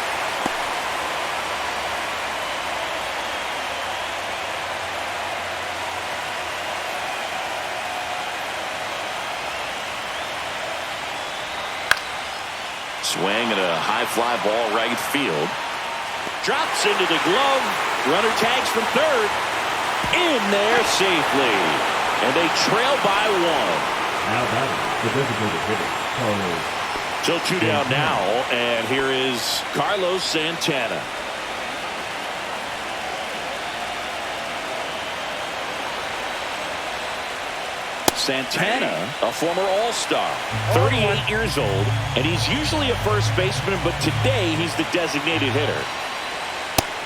Swing and a high fly ball right field. Drops into the glove. Runner tags from third. In there safely. And they trail by one. Now batting, the designated hitter, Carlos. So two down now, and here is Carlos Santana. Santana, a former All-Star, 38 years old, and he's usually a first baseman, but today he's the designated hitter.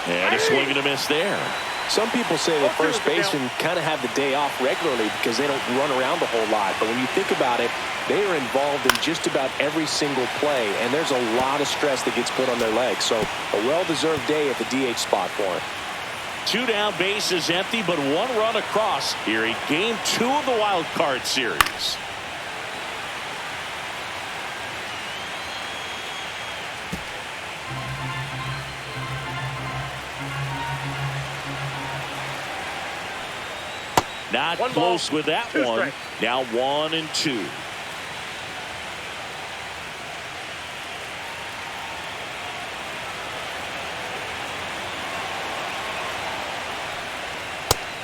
And a swing and a miss there. Some people say that first basemen kind of have the day off regularly because they don't run around a whole lot. But when you think about it, they are involved in just about every single play, and there's a lot of stress that gets put on their legs. So a well-deserved day at the DH spot for him. Two down, base is empty, but one run across here in Game 2 of the Wild Card Series. Not close with that one. Now 1-2.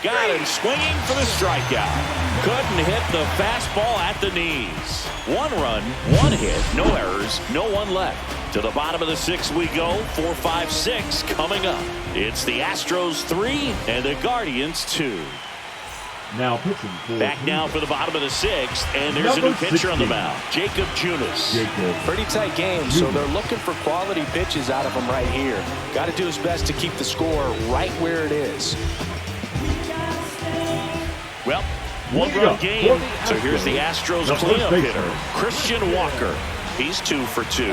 Got him swinging for the strikeout. Couldn't hit the fastball at the knees. One run, one hit, no errors, no one left. To the bottom of the 6th we go. 4, 5, 6 coming up. It's the Astros 3 and the Guardians 2. Now pitching for back now for the bottom of the 6th, and there's a new pitcher on the mound, Jacob Junis. Pretty tight game, so they're looking for quality pitches out of him right here. Got to do his best to keep the score right where it is. Well, one-run game, so here's the Astros cleanup hitter, Christian Walker. He's 2 for 2.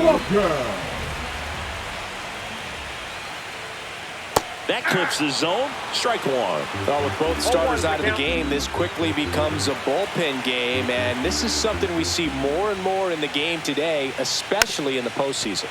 That clips the zone. Strike one. Well, with both starters out of the game, this quickly becomes a bullpen game, and this is something we see more and more in the game today, especially in the postseason.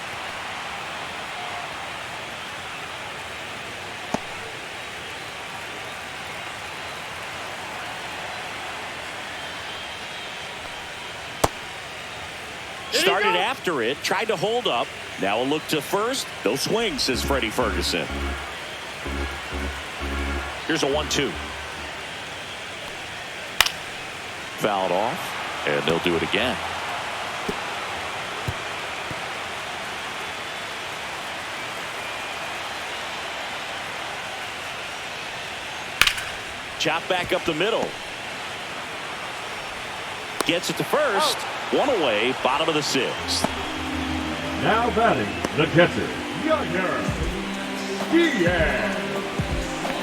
Started after it, tried to hold up. Now a look to first. No swing, says Freddie Ferguson. Here's a 1-2. Fouled off, and they'll do it again. Chop back up the middle. Gets it to first. One away, bottom of the 6th. Now batting, the catcher, Yainer Diaz.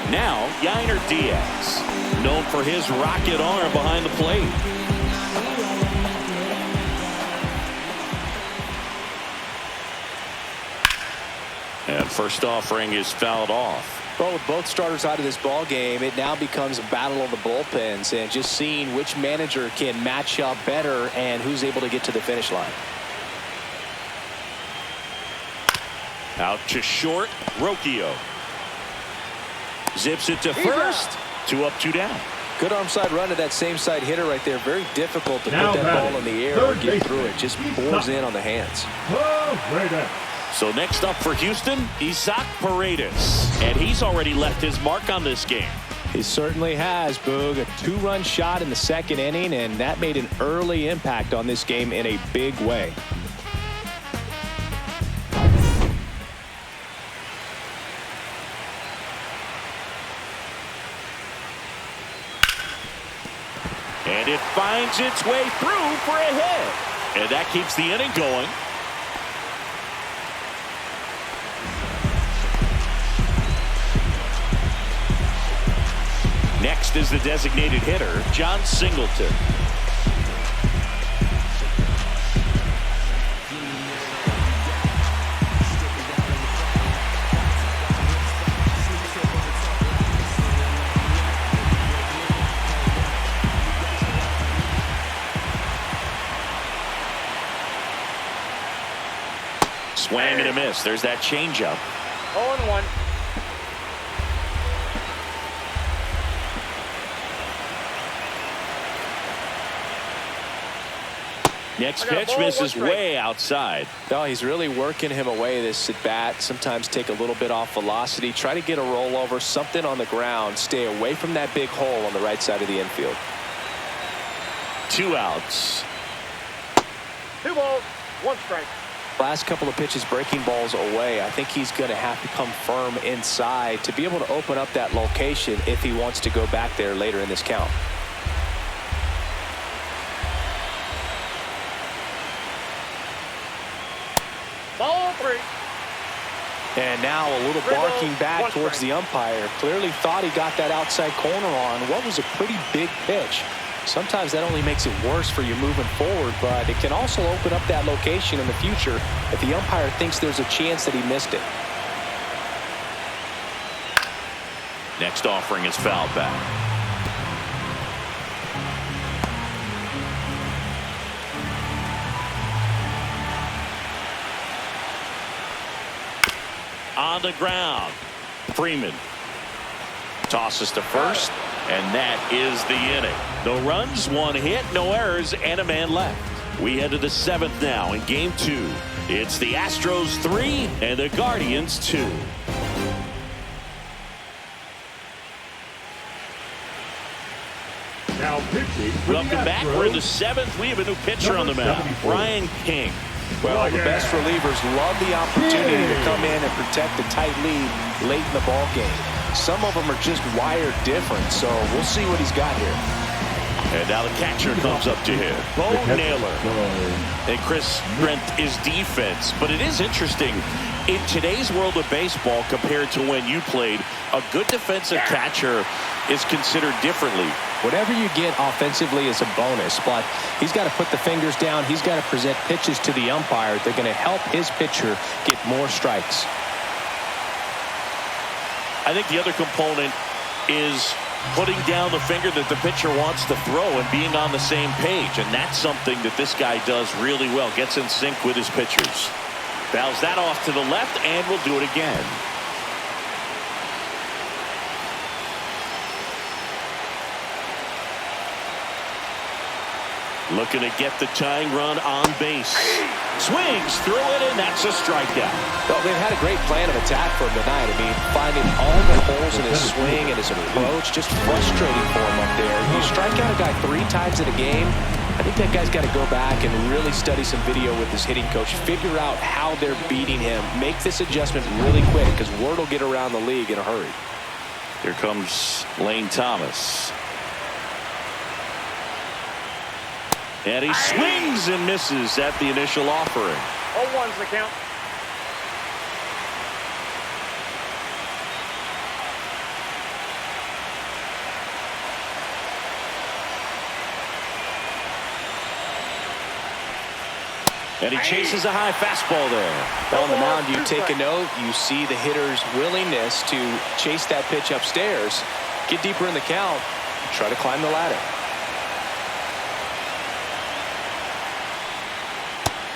Now, Yainer Diaz, known for his rocket arm behind the plate. And first offering is fouled off. Well, with both starters out of this ball game, it now becomes a battle of the bullpens and just seeing which manager can match up better and who's able to get to the finish line. Out to short, Rocchio. Zips it to first. 2 up, 2 down. Good arm side run to that same side hitter right there. Very difficult to put that ball in the air or get through it. Just bores in on the hands. So next up for Houston, Isaac Paredes. And he's already left his mark on this game. He certainly has, Boog. A 2-run shot in the 2nd inning, and that made an early impact on this game in a big way. And it finds its way through for a hit. And that keeps the inning going. Next is the designated hitter, John Singleton. Swing and a miss. There's that changeup. 0-1. Next pitch misses way outside. No, he's really working him away this at bat. Sometimes take a little bit off velocity. Try to get a rollover, something on the ground. Stay away from that big hole on the right side of the infield. 2 outs. 2 balls, 1 strike. Last couple of pitches breaking balls away. I think he's going to have to come firm inside to be able to open up that location if he wants to go back there later in this count. Ball 3. And now a little barking back towards the umpire. Clearly thought he got that outside corner on what was a pretty big pitch. Sometimes that only makes it worse for you moving forward, but it can also open up that location in the future if the umpire thinks there's a chance that he missed it. Next offering is fouled back. On the ground. Freeman tosses to first, and that is the inning. No runs, 1 hit, no errors, and a man left. We head to the 7th now in game 2. It's the Astros 3 and the Guardians 2. Now pitching for Welcome back. We're in the 7th. We have a new pitcher on the mound, Brian King. Well, the best relievers love the opportunity to come in and protect a tight lead late in the ball game. Some of them are just wired different, so we'll see what he's got here. And now the catcher comes up to him, Bo Naylor. And Chris, strength is defense. But it is interesting, in today's world of baseball compared to when you played, a good defensive catcher is considered differently. Whatever you get offensively is a bonus, but he's got to put the fingers down. He's got to present pitches to the umpire. They're going to help his pitcher get more strikes. I think the other component is putting down the finger that the pitcher wants to throw and being on the same page. And that's something that this guy does really well. Gets in sync with his pitchers. Fouls that off to the left and will do it again. Looking to get the tying run on base. Swings through it, and that's a strikeout. Well, they've had a great plan of attack for him tonight. I mean, finding all the holes in his swing and his approach, just frustrating for him up there. You strike out a guy 3 times in a game, I think that guy's got to go back and really study some video with his hitting coach, figure out how they're beating him, make this adjustment really quick, because word will get around the league in a hurry. Here comes Lane Thomas. And he swings and misses at the initial offering. 0-1's the count. And he chases a high fastball there. Well, on the mound, you take a note. You see the hitter's willingness to chase that pitch upstairs, get deeper in the count, try to climb the ladder.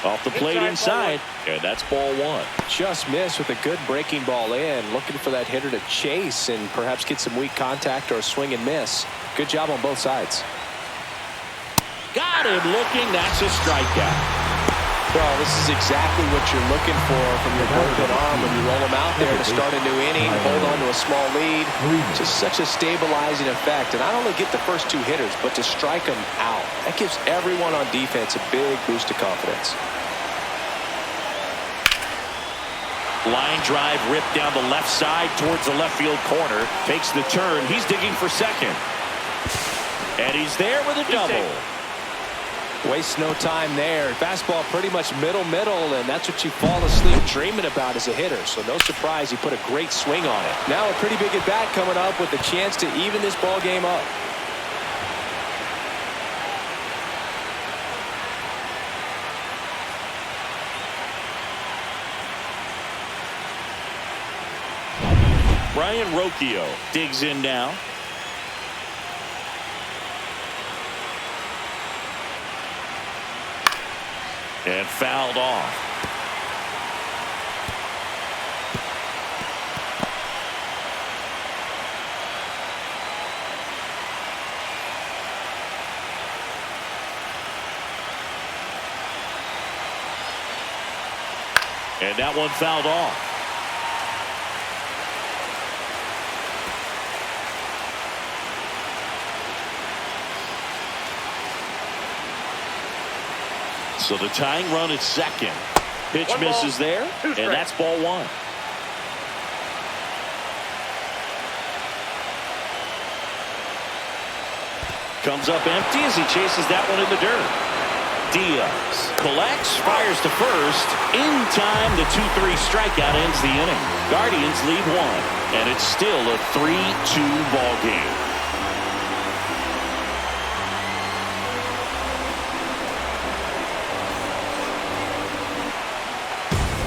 Off the plate inside, and that's ball 1. Just missed with a good breaking ball in, looking for that hitter to chase and perhaps get some weak contact or a swing and miss. Good job on both sides. Got him looking. That's a strikeout. Well, this is exactly what you're looking for from your bullpen arm when you roll them out there to start a new inning, hold on to a small lead. Just such a stabilizing effect. And not only get the first 2 hitters, but to strike them out. That gives everyone on defense a big boost of confidence. Line drive ripped down the left side towards the left field corner. Takes the turn. He's digging for second. And he's there with a double. Waste no time there. Fastball pretty much middle, and that's what you fall asleep dreaming about as a hitter. So no surprise he put a great swing on it. Now a pretty big at bat coming up with a chance to even this ball game up. Brian Rocchio digs in now. And fouled off. And that one fouled off. So the tying run is second. Pitch misses there, and that's ball one. Comes up empty as he chases that one in the dirt. Diaz collects, fires to first. In time, the 2-3 strikeout ends the inning. Guardians lead one, and it's still a 3-2 ball game.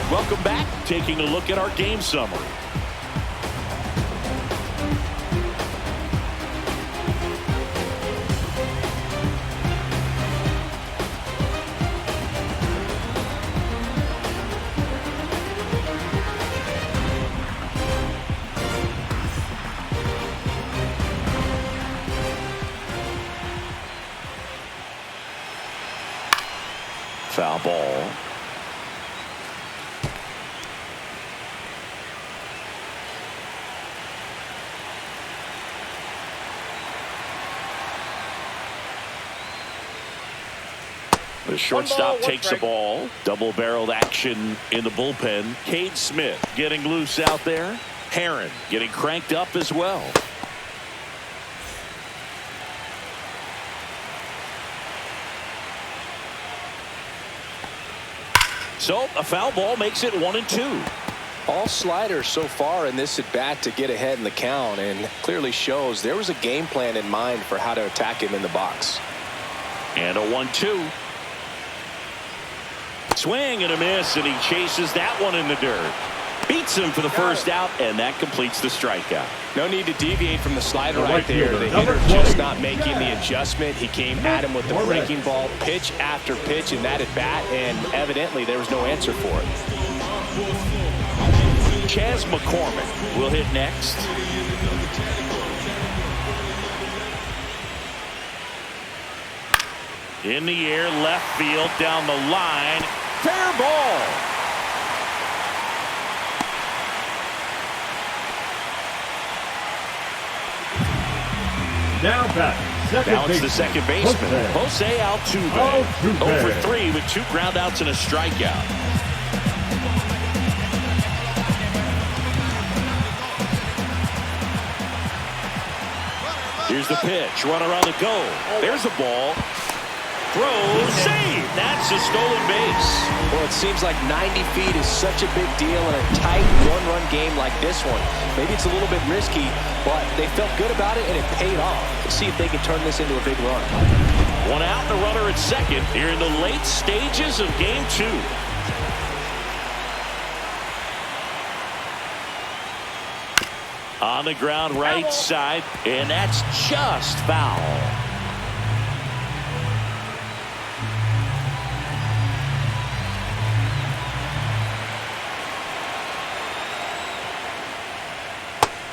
Welcome back. Taking a look at our game summary. Foul ball. The shortstop takes the ball. Double-barreled action in the bullpen. Cade Smith getting loose out there. Herron getting cranked up as well. So a foul ball makes it 1-2. All sliders so far in this at bat to get ahead in the count, and clearly shows there was a game plan in mind for how to attack him in the box. And a 1-2. Swing and a miss, and he chases that one in the dirt. Beats him for the first out, and that completes the strikeout. No need to deviate from the slider right there. The hitter just not making the adjustment. He came at him with the breaking ball, pitch after pitch in that at bat, and evidently there was no answer for it. Chas McCormick will hit next. In the air, left field, down the line. Fair ball. Now it's the second baseman, Jose Altuve. 0 for 3 with 2 groundouts and a strikeout. Here's the pitch. Runner on the go. There's a ball. Throw, save. That's a stolen base. Well, it seems like 90 feet is such a big deal in a tight one-run game like this one. Maybe it's a little bit risky, but they felt good about it, and it paid off. Let's see if they can turn this into a big run. One out and a runner at second here in the late stages of Game 2. On the ground right side, and that's just foul.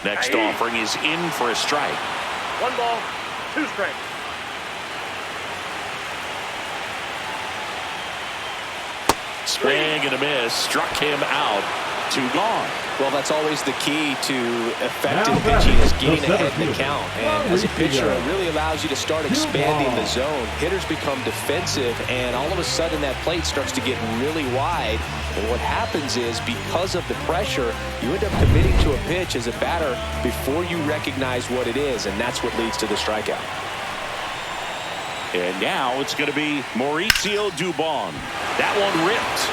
Next offering is in for a strike. 1 ball, 2 strikes. Swing and a miss. Struck him out. 2 gone. Well, that's always the key to effective pitching, is getting ahead in the count. And as a pitcher, it really allows you to start expanding the zone. Hitters become defensive, and all of a sudden that plate starts to get really wide. And what happens is, because of the pressure, you end up committing to a pitch as a batter before you recognize what it is, and that's what leads to the strikeout. And now it's going to be Mauricio Dubon. That one ripped.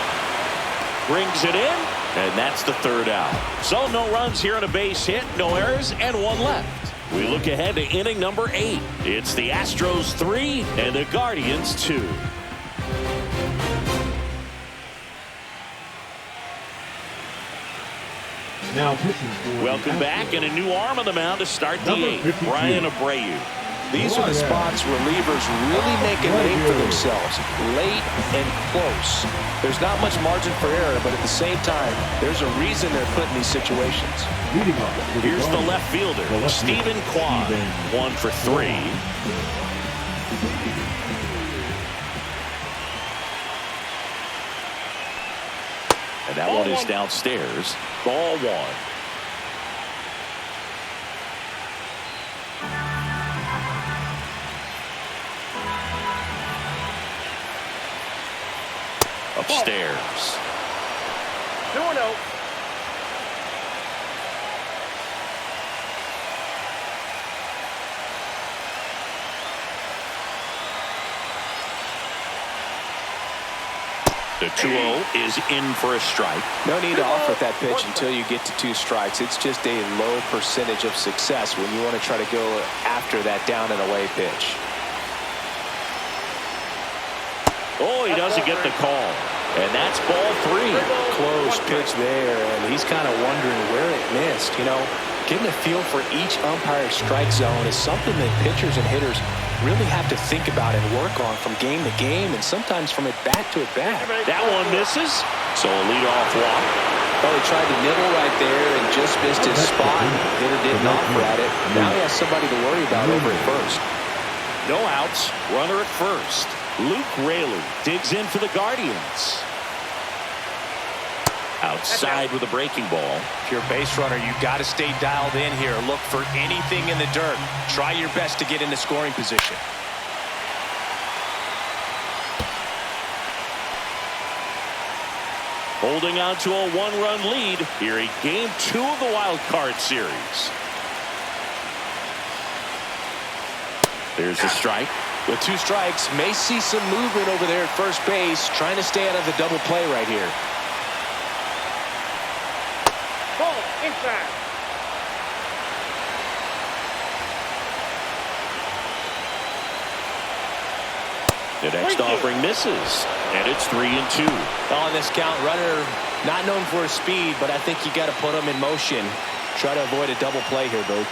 Brings it in, and that's the third out. So no runs here on a base hit, no errors, and one left. We look ahead to inning number 8. It's the Astros 3 and the Guardians 2. Now pitching for Welcome back, and a new arm on the mound to start the 8th, Brian Abreu. These are the spots relievers really make a name for themselves. Late and close. There's not much margin for error, but at the same time, there's a reason they're put in these situations. Here's the left fielder, Stephen Kwan. 1 for 3. And that one is downstairs. Ball 1. Upstairs. 2-0. The 2-0 is in for a strike. No need to offer that pitch until you get to 2 strikes. It's just a low percentage of success when you want to try to go after that down and away pitch. Oh, he doesn't get the call. And that's ball 3. Close pitch there, and he's kind of wondering where it missed. You know, getting a feel for each umpire's strike zone is something that pitchers and hitters really have to think about and work on from game to game, and sometimes from at bat to at bat. That one misses. So a leadoff walk. Oh, he tried to nibble right there and just missed his spot. Hitter didn't offer at it. Now he has somebody to worry about over at first. No outs. Runner at first. Luke Raley digs in for the Guardians. Outside with a breaking ball. If you're a base runner, you got to stay dialed in here. Look for anything in the dirt. Try your best to get into scoring position. Holding on to a 1-run lead here in Game 2 of the Wildcard series. There's a strike. With 2 strikes, may see some movement over there at first base, trying to stay out of the double play right here. Ball inside. The next offering misses, and it's 3-2. On this count, runner not known for his speed, but I think you got to put him in motion. Try to avoid a double play here, Bert.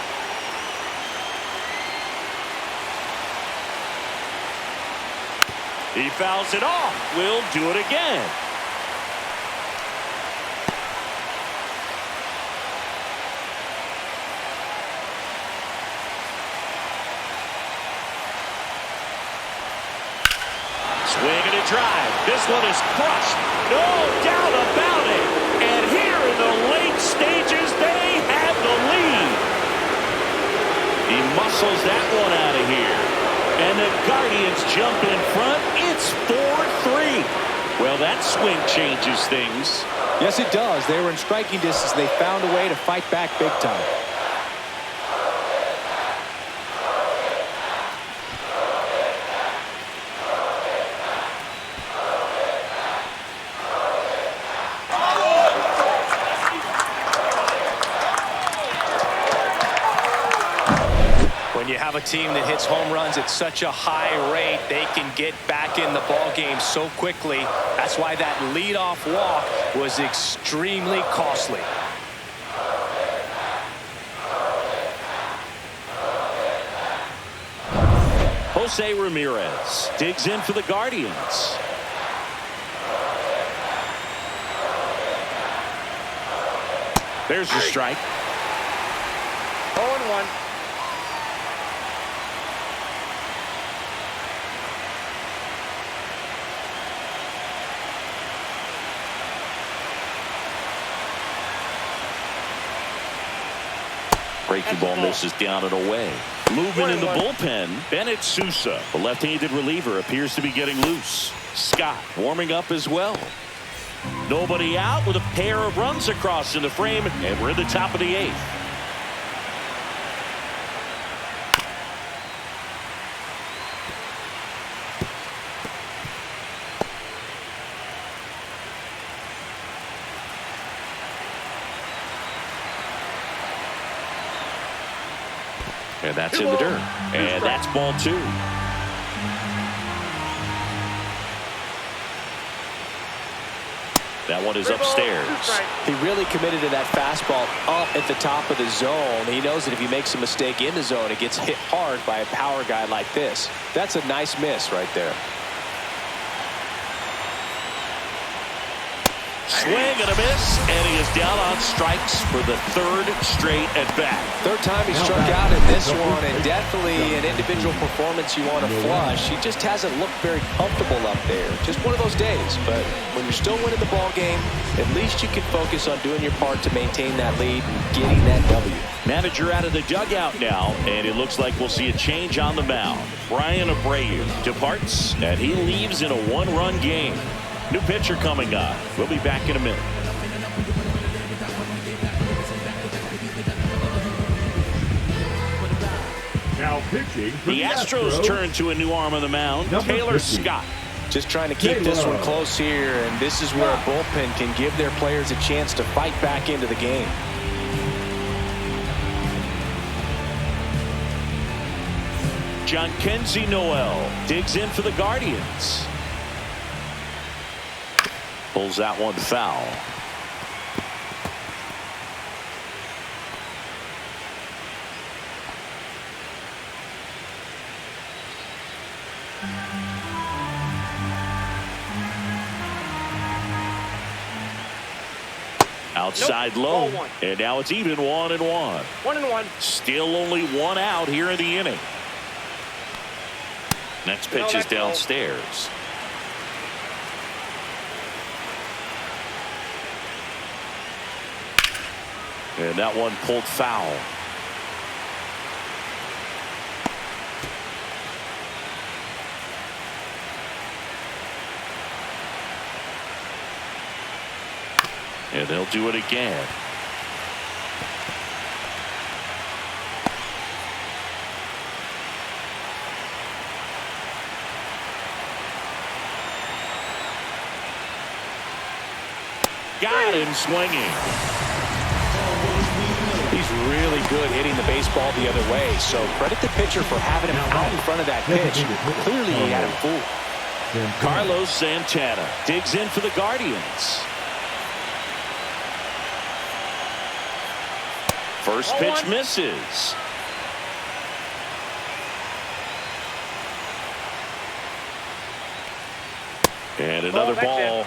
He fouls it off. We'll do it again. Swing and a drive. This one is crushed. No doubt about it. And here in the late stages, they have the lead. He muscles that one out of here. And the Guardians jump in front. It's 4-3. Well, that swing changes things. Yes, it does. They were in striking distance. They found a way to fight back big time. You have a team that hits home runs at such a high rate, they can get back in the ball game so quickly. That's why that leadoff walk was extremely costly. Jose Ramirez digs in for the Guardians. There's the strike. 0-1. Breaking ball misses down and away. Movement in the bullpen. Bennett Sousa, the left-handed reliever, appears to be getting loose. Scott warming up as well. Nobody out with a pair of runs across in the frame, and we're in the top of the 8th. And that's in the dirt. And that's ball 2. That one is upstairs. He really committed to that fastball up at the top of the zone. He knows that if he makes a mistake in the zone, it gets hit hard by a power guy like this. That's a nice miss right there. Swing and a miss, and he is down on strikes for the 3rd straight at bat. 3rd time he struck out in this one, and definitely an individual performance you want to flush. He just hasn't looked very comfortable up there. Just one of those days. But when you're still winning the ball game, at least you can focus on doing your part to maintain that lead and getting that W. Manager out of the dugout now, and it looks like we'll see a change on the mound. Brian Abreu departs, and he leaves in a 1-run game. New pitcher coming up. We'll be back in a minute. Now pitching for The Astros turn to a new arm on the mound, Taylor 50. Scott. Just trying to keep this one close here, and this is where a bullpen can give their players a chance to fight back into the game. Jhonkensy Noel digs in for the Guardians. Pulls that one foul. Outside low, and now it's even 1-1. 1-1. Still only 1 out here in the inning. Next pitch is downstairs. And that one pulled foul. And they'll do it again. Got him swinging. He's really good hitting the baseball the other way, so credit the pitcher for having him out in front of that pitch. Clearly he had him fooled. Carlos Santana digs in for the Guardians. First pitch misses. And another ball.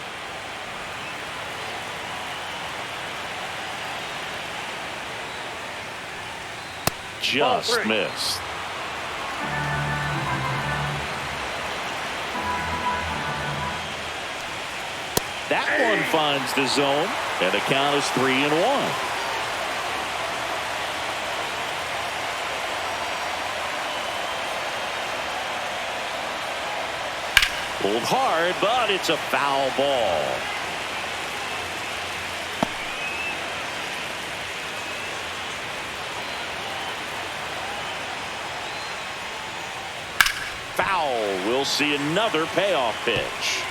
Just missed. That one finds the zone, and the count is 3-1. Pulled hard, but it's a foul ball. Foul. We'll see another payoff pitch.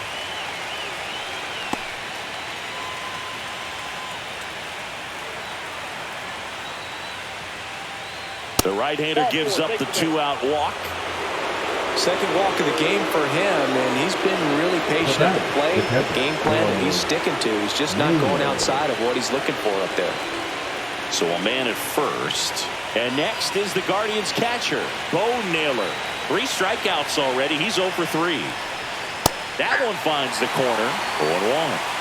The right-hander gives up the 2-out walk. Second walk of the game for him, and he's been really patient at the plate. The game plan that he's sticking to. He's just not going outside of what he's looking for up there. So a man at first. And next is the Guardians catcher, Bo Naylor. 3 strikeouts already. He's 0 for 3. That one finds the corner. 0-1.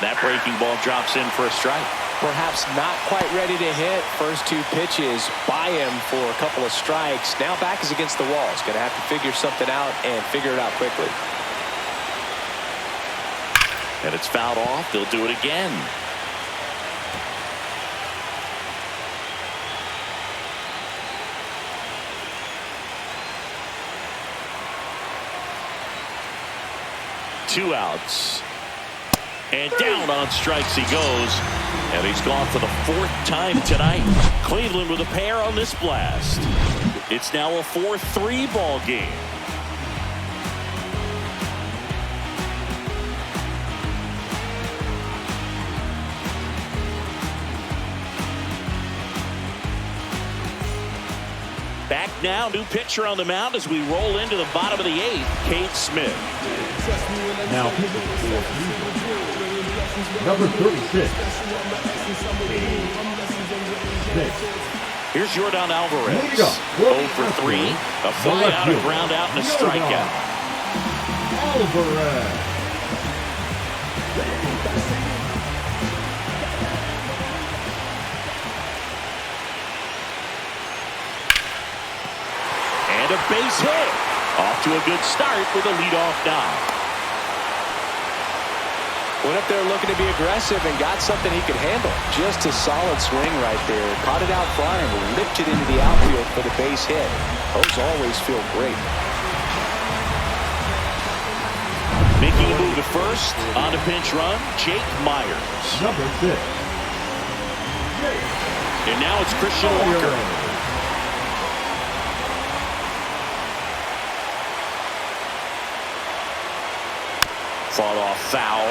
That breaking ball drops in for a strike. Perhaps not quite ready to hit. First 2 pitches by him for a couple of strikes. Now back is against the wall. He's going to have to figure something out and figure it out quickly. And it's fouled off. They'll do it again. Two outs. And down on strikes he goes. And he's gone for the 4th time tonight. Cleveland with a pair on this blast. It's now a 4-3 ball game. now. New pitcher on the mound as we roll into the bottom of the 8th, Cade Smith. Now pitching for Cleveland, number 36, Cade Smith. Here's Yordan Alvarez. 0 for 3. A fly out, a ground out, and a strikeout. Alvarez. And a base hit. Off to a good start with a leadoff dive. Went up there looking to be aggressive and got something he could handle. Just a solid swing right there. Caught it out flying, lifted into the outfield for the base hit. Those always feel great. Making a move to first on a pinch run, Jake Myers. Number 6. And now it's Christian Walker. Fought off foul.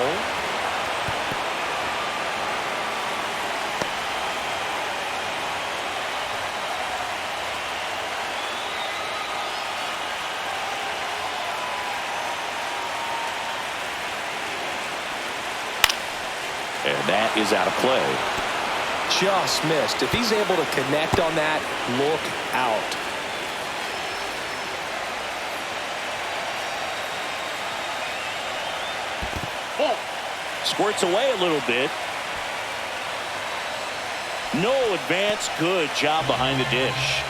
And that is out of play. Just missed. If he's able to connect on that, look out. Squirts away a little bit. No advance. Good job behind the dish.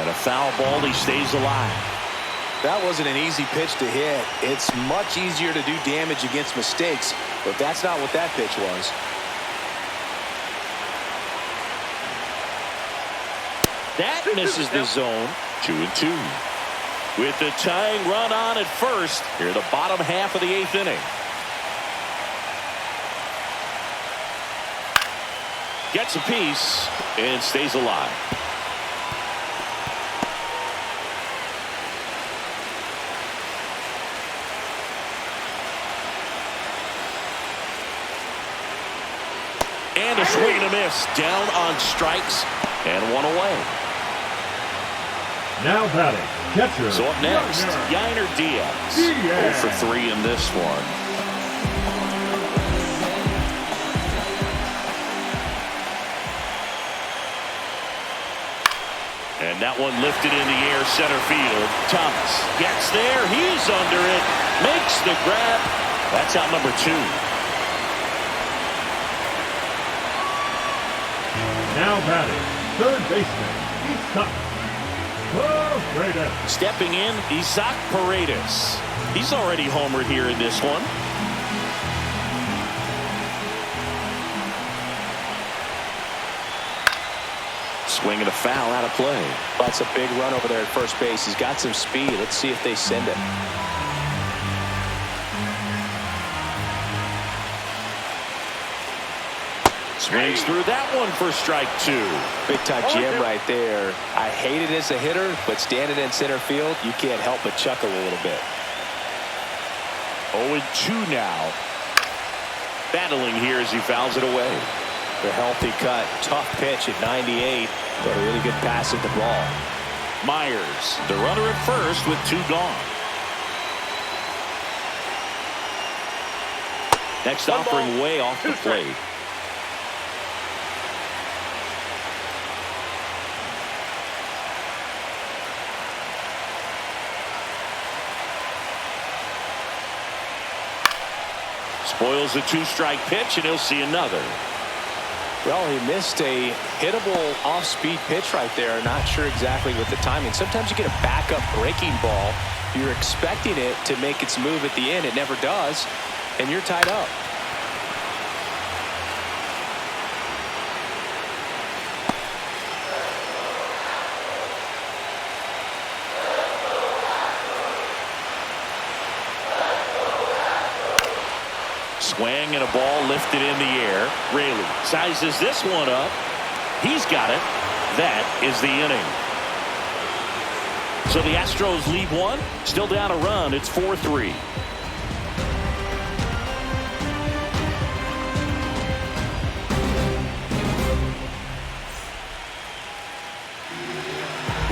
And a foul ball. He stays alive. That wasn't an easy pitch to hit. It's much easier to do damage against mistakes, but that's not what that pitch was. That misses the zone. 2-2. With the tying run on at first, here the bottom half of the 8th inning. Gets a piece and stays alive. And a swing and a miss. Down on strikes and one away. Now batting, catcher. So up next, Yainer Diaz. 0 for 3 in this one. And that one lifted in the air, center field. Thomas gets there. He's under it. Makes the grab. That's out number 2. Now batting, third baseman, Isaac Paredes. Stepping in, Isaac Paredes. He's already homered here in this one. Swing and a foul out of play. That's a big run over there at first base. He's got some speed. Let's see if they send it. Swings through that one for strike 2. Big time jam right there. I hate it as a hitter, but standing in center field, you can't help but chuckle a little bit. 0-2 now. Battling here as he fouls it away. The healthy cut. Tough pitch at 98, but a really good pass at the ball. Myers, the runner at first with 2 gone. Next offering way off the plate. Spoils a 2-strike pitch, and he'll see another. Well, he missed a hittable off-speed pitch right there. Not sure exactly with the timing. Sometimes you get a backup breaking ball. You're expecting it to make its move at the end. It never does, and you're tied up. Swing and a ball lifted in the air. Raley sizes this one up. He's got it. That is the inning. So the Astros lead 1. Still down a run. It's 4-3.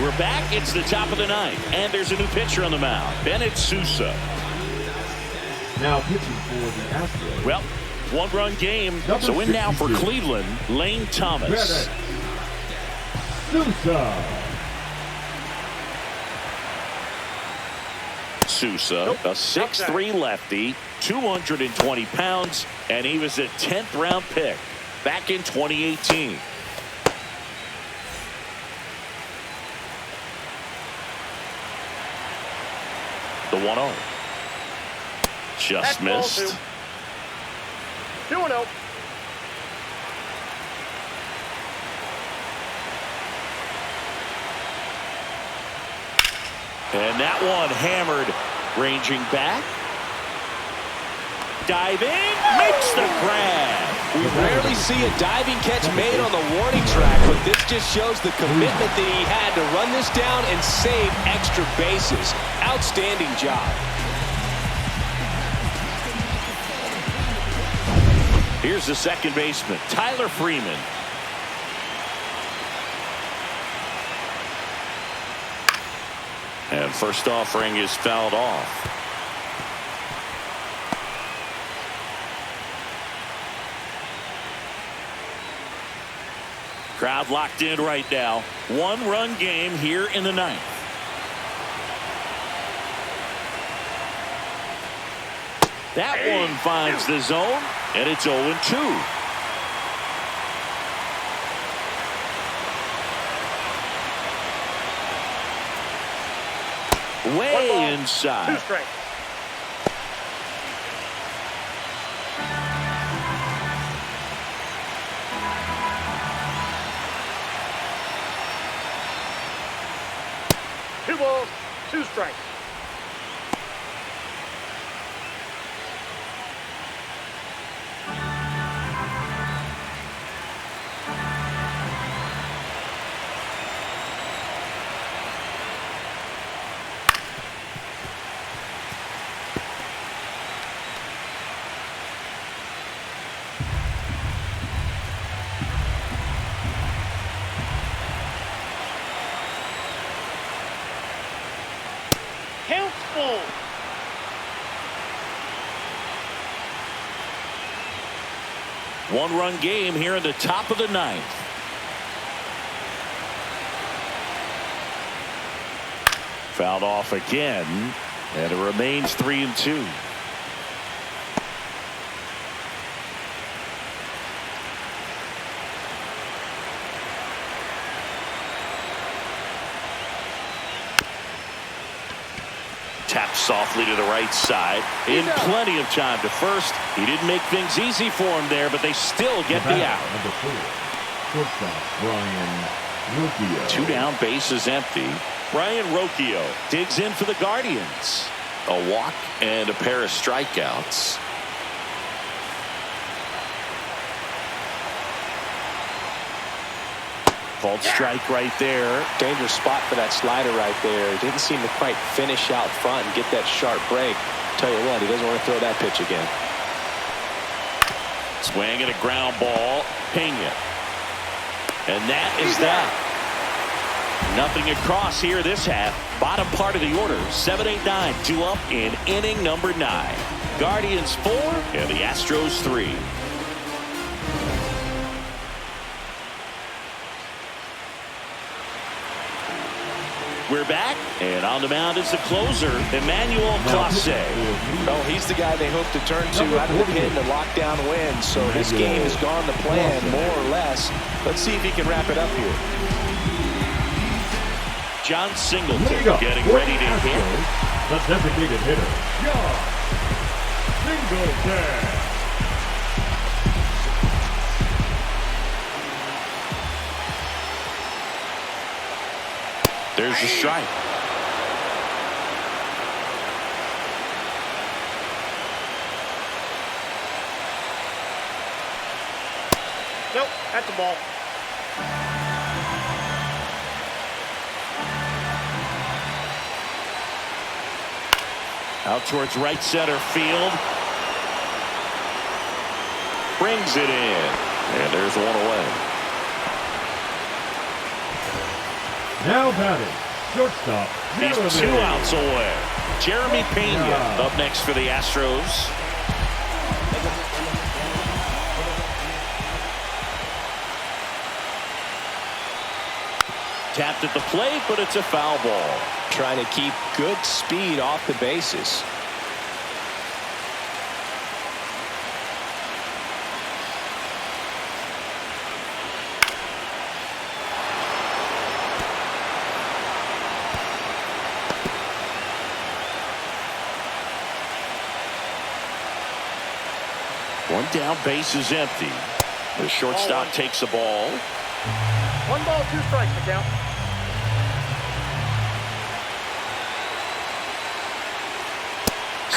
We're back. It's the top of the ninth, and there's a new pitcher on the mound, Bennett Sousa. Now pitching for the Astros. Well, one-run game. Number So in now for 62. Cleveland, Lane Thomas. Bennett Sousa. Sousa, a 6'3 lefty, 220 pounds, and he was a 10th round pick back in 2018. The 1-0. Just missed. 2-0. And that one hammered, ranging back. Diving, makes the grab. We rarely see a diving catch made on the warning track, but this just shows the commitment that he had to run this down and save extra bases. Outstanding job. Here's the second baseman, Tyler Freeman. And first offering is fouled off. Crowd locked in right now. One-run game here in the ninth. That one finds the zone, and it's 0-2. Way inside. 2 strikes. Two balls, 2 strikes. Count full. One-run game here in the top of the ninth. Fouled off again, and it remains 3-2. Tapped softly to the right side. In plenty of time to first. He didn't make things easy for him there, but they still get the out. Number 4, shortstop Brian Rocchio. 2 down, bases empty. Brian Rocchio digs in for the Guardians. A walk and a pair of strikeouts. Called strike right there. Dangerous spot for that slider right there. Didn't seem to quite finish out front and get that sharp break. Tell you what, he doesn't want to throw that pitch again. Swing and a ground ball. Pena. And that is that. Nothing across here this half. Bottom part of the order. 7-8-9. 2 up in inning number 9. Guardians 4 and the Astros 3. We're back, and on the mound is the closer, Emmanuel Clase. Oh, he's the guy they hope to turn to out of the pen to lock down wins. So this game has gone to plan, more or less. Let's see if he can wrap it up here. John Singleton getting ready to hit. The designated hitter, John Singleton. There's the strike. Nope, that's the ball. Out towards right center field. Brings it in. And there's one away. Now batting, shortstop. He's 2 outs away. Jeremy Pena up next for the Astros. Tapped at the plate, but it's a foul ball. Trying to keep good speed off the bases. One down, base is empty. The shortstop takes the ball. 1 ball, 2 strikes, the count.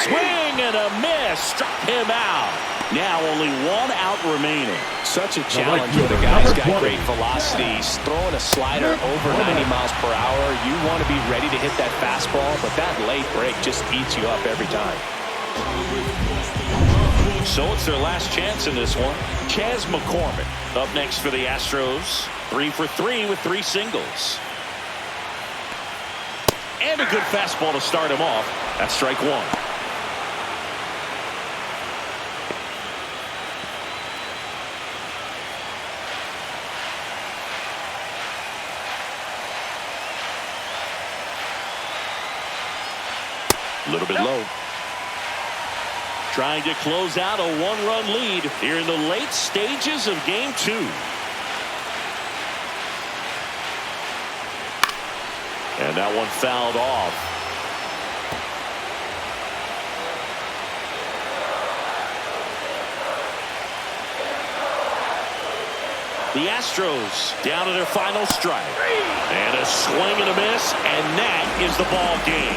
Swing and a miss. Struck him out. Now only 1 out remaining. Such a challenge for the guy. He's got great velocity. He's throwing a slider over 90 miles per hour. You want to be ready to hit that fastball, but that late break just eats you up every time. So it's their last chance in this one. Chas McCormick up next for the Astros. 3 for 3 with 3 singles. And a good fastball to start him off. That's strike 1. A little bit low. Trying to close out a 1-run lead here in the late stages of game 2. And that one fouled off. The Astros down to their final strike. And a swing and a miss, and that is the ball game.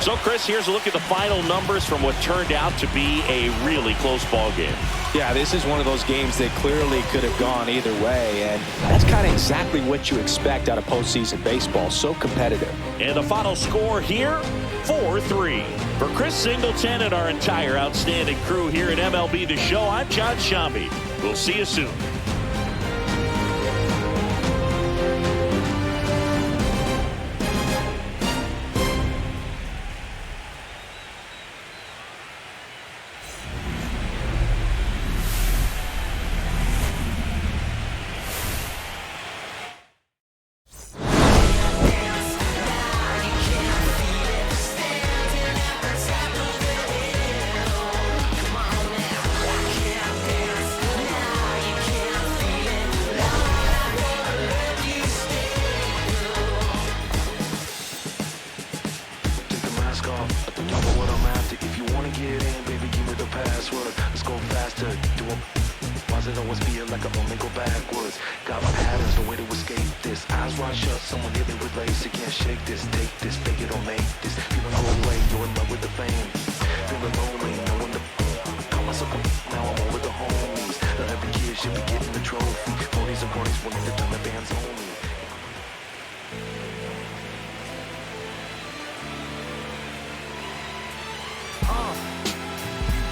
So, Chris, here's a look at the final numbers from what turned out to be a really close ball game. Yeah, this is one of those games that clearly could have gone either way, and that's kind of exactly what you expect out of postseason baseball. So competitive. And the final score here, 4-3. For Chris Singleton and our entire outstanding crew here at MLB The Show, I'm John Shambi. We'll see you soon. Always feel like I only go backwards. Got my patterns, no way to escape this. Eyes wide shut, someone hit me with lace. You can't shake this, take this, fake it or make this. Feeling all way, you're in love with the fame. Feeling lonely, no one to call myself now I'm over the homies. Not every kid should be getting the trophy. Ponies and ponies willing to turn the bands on me.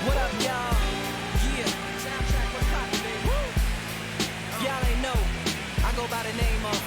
What up, y'all? Yeah, soundtrack was poppin', baby. Woo! Y'all ain't know, I go by the name of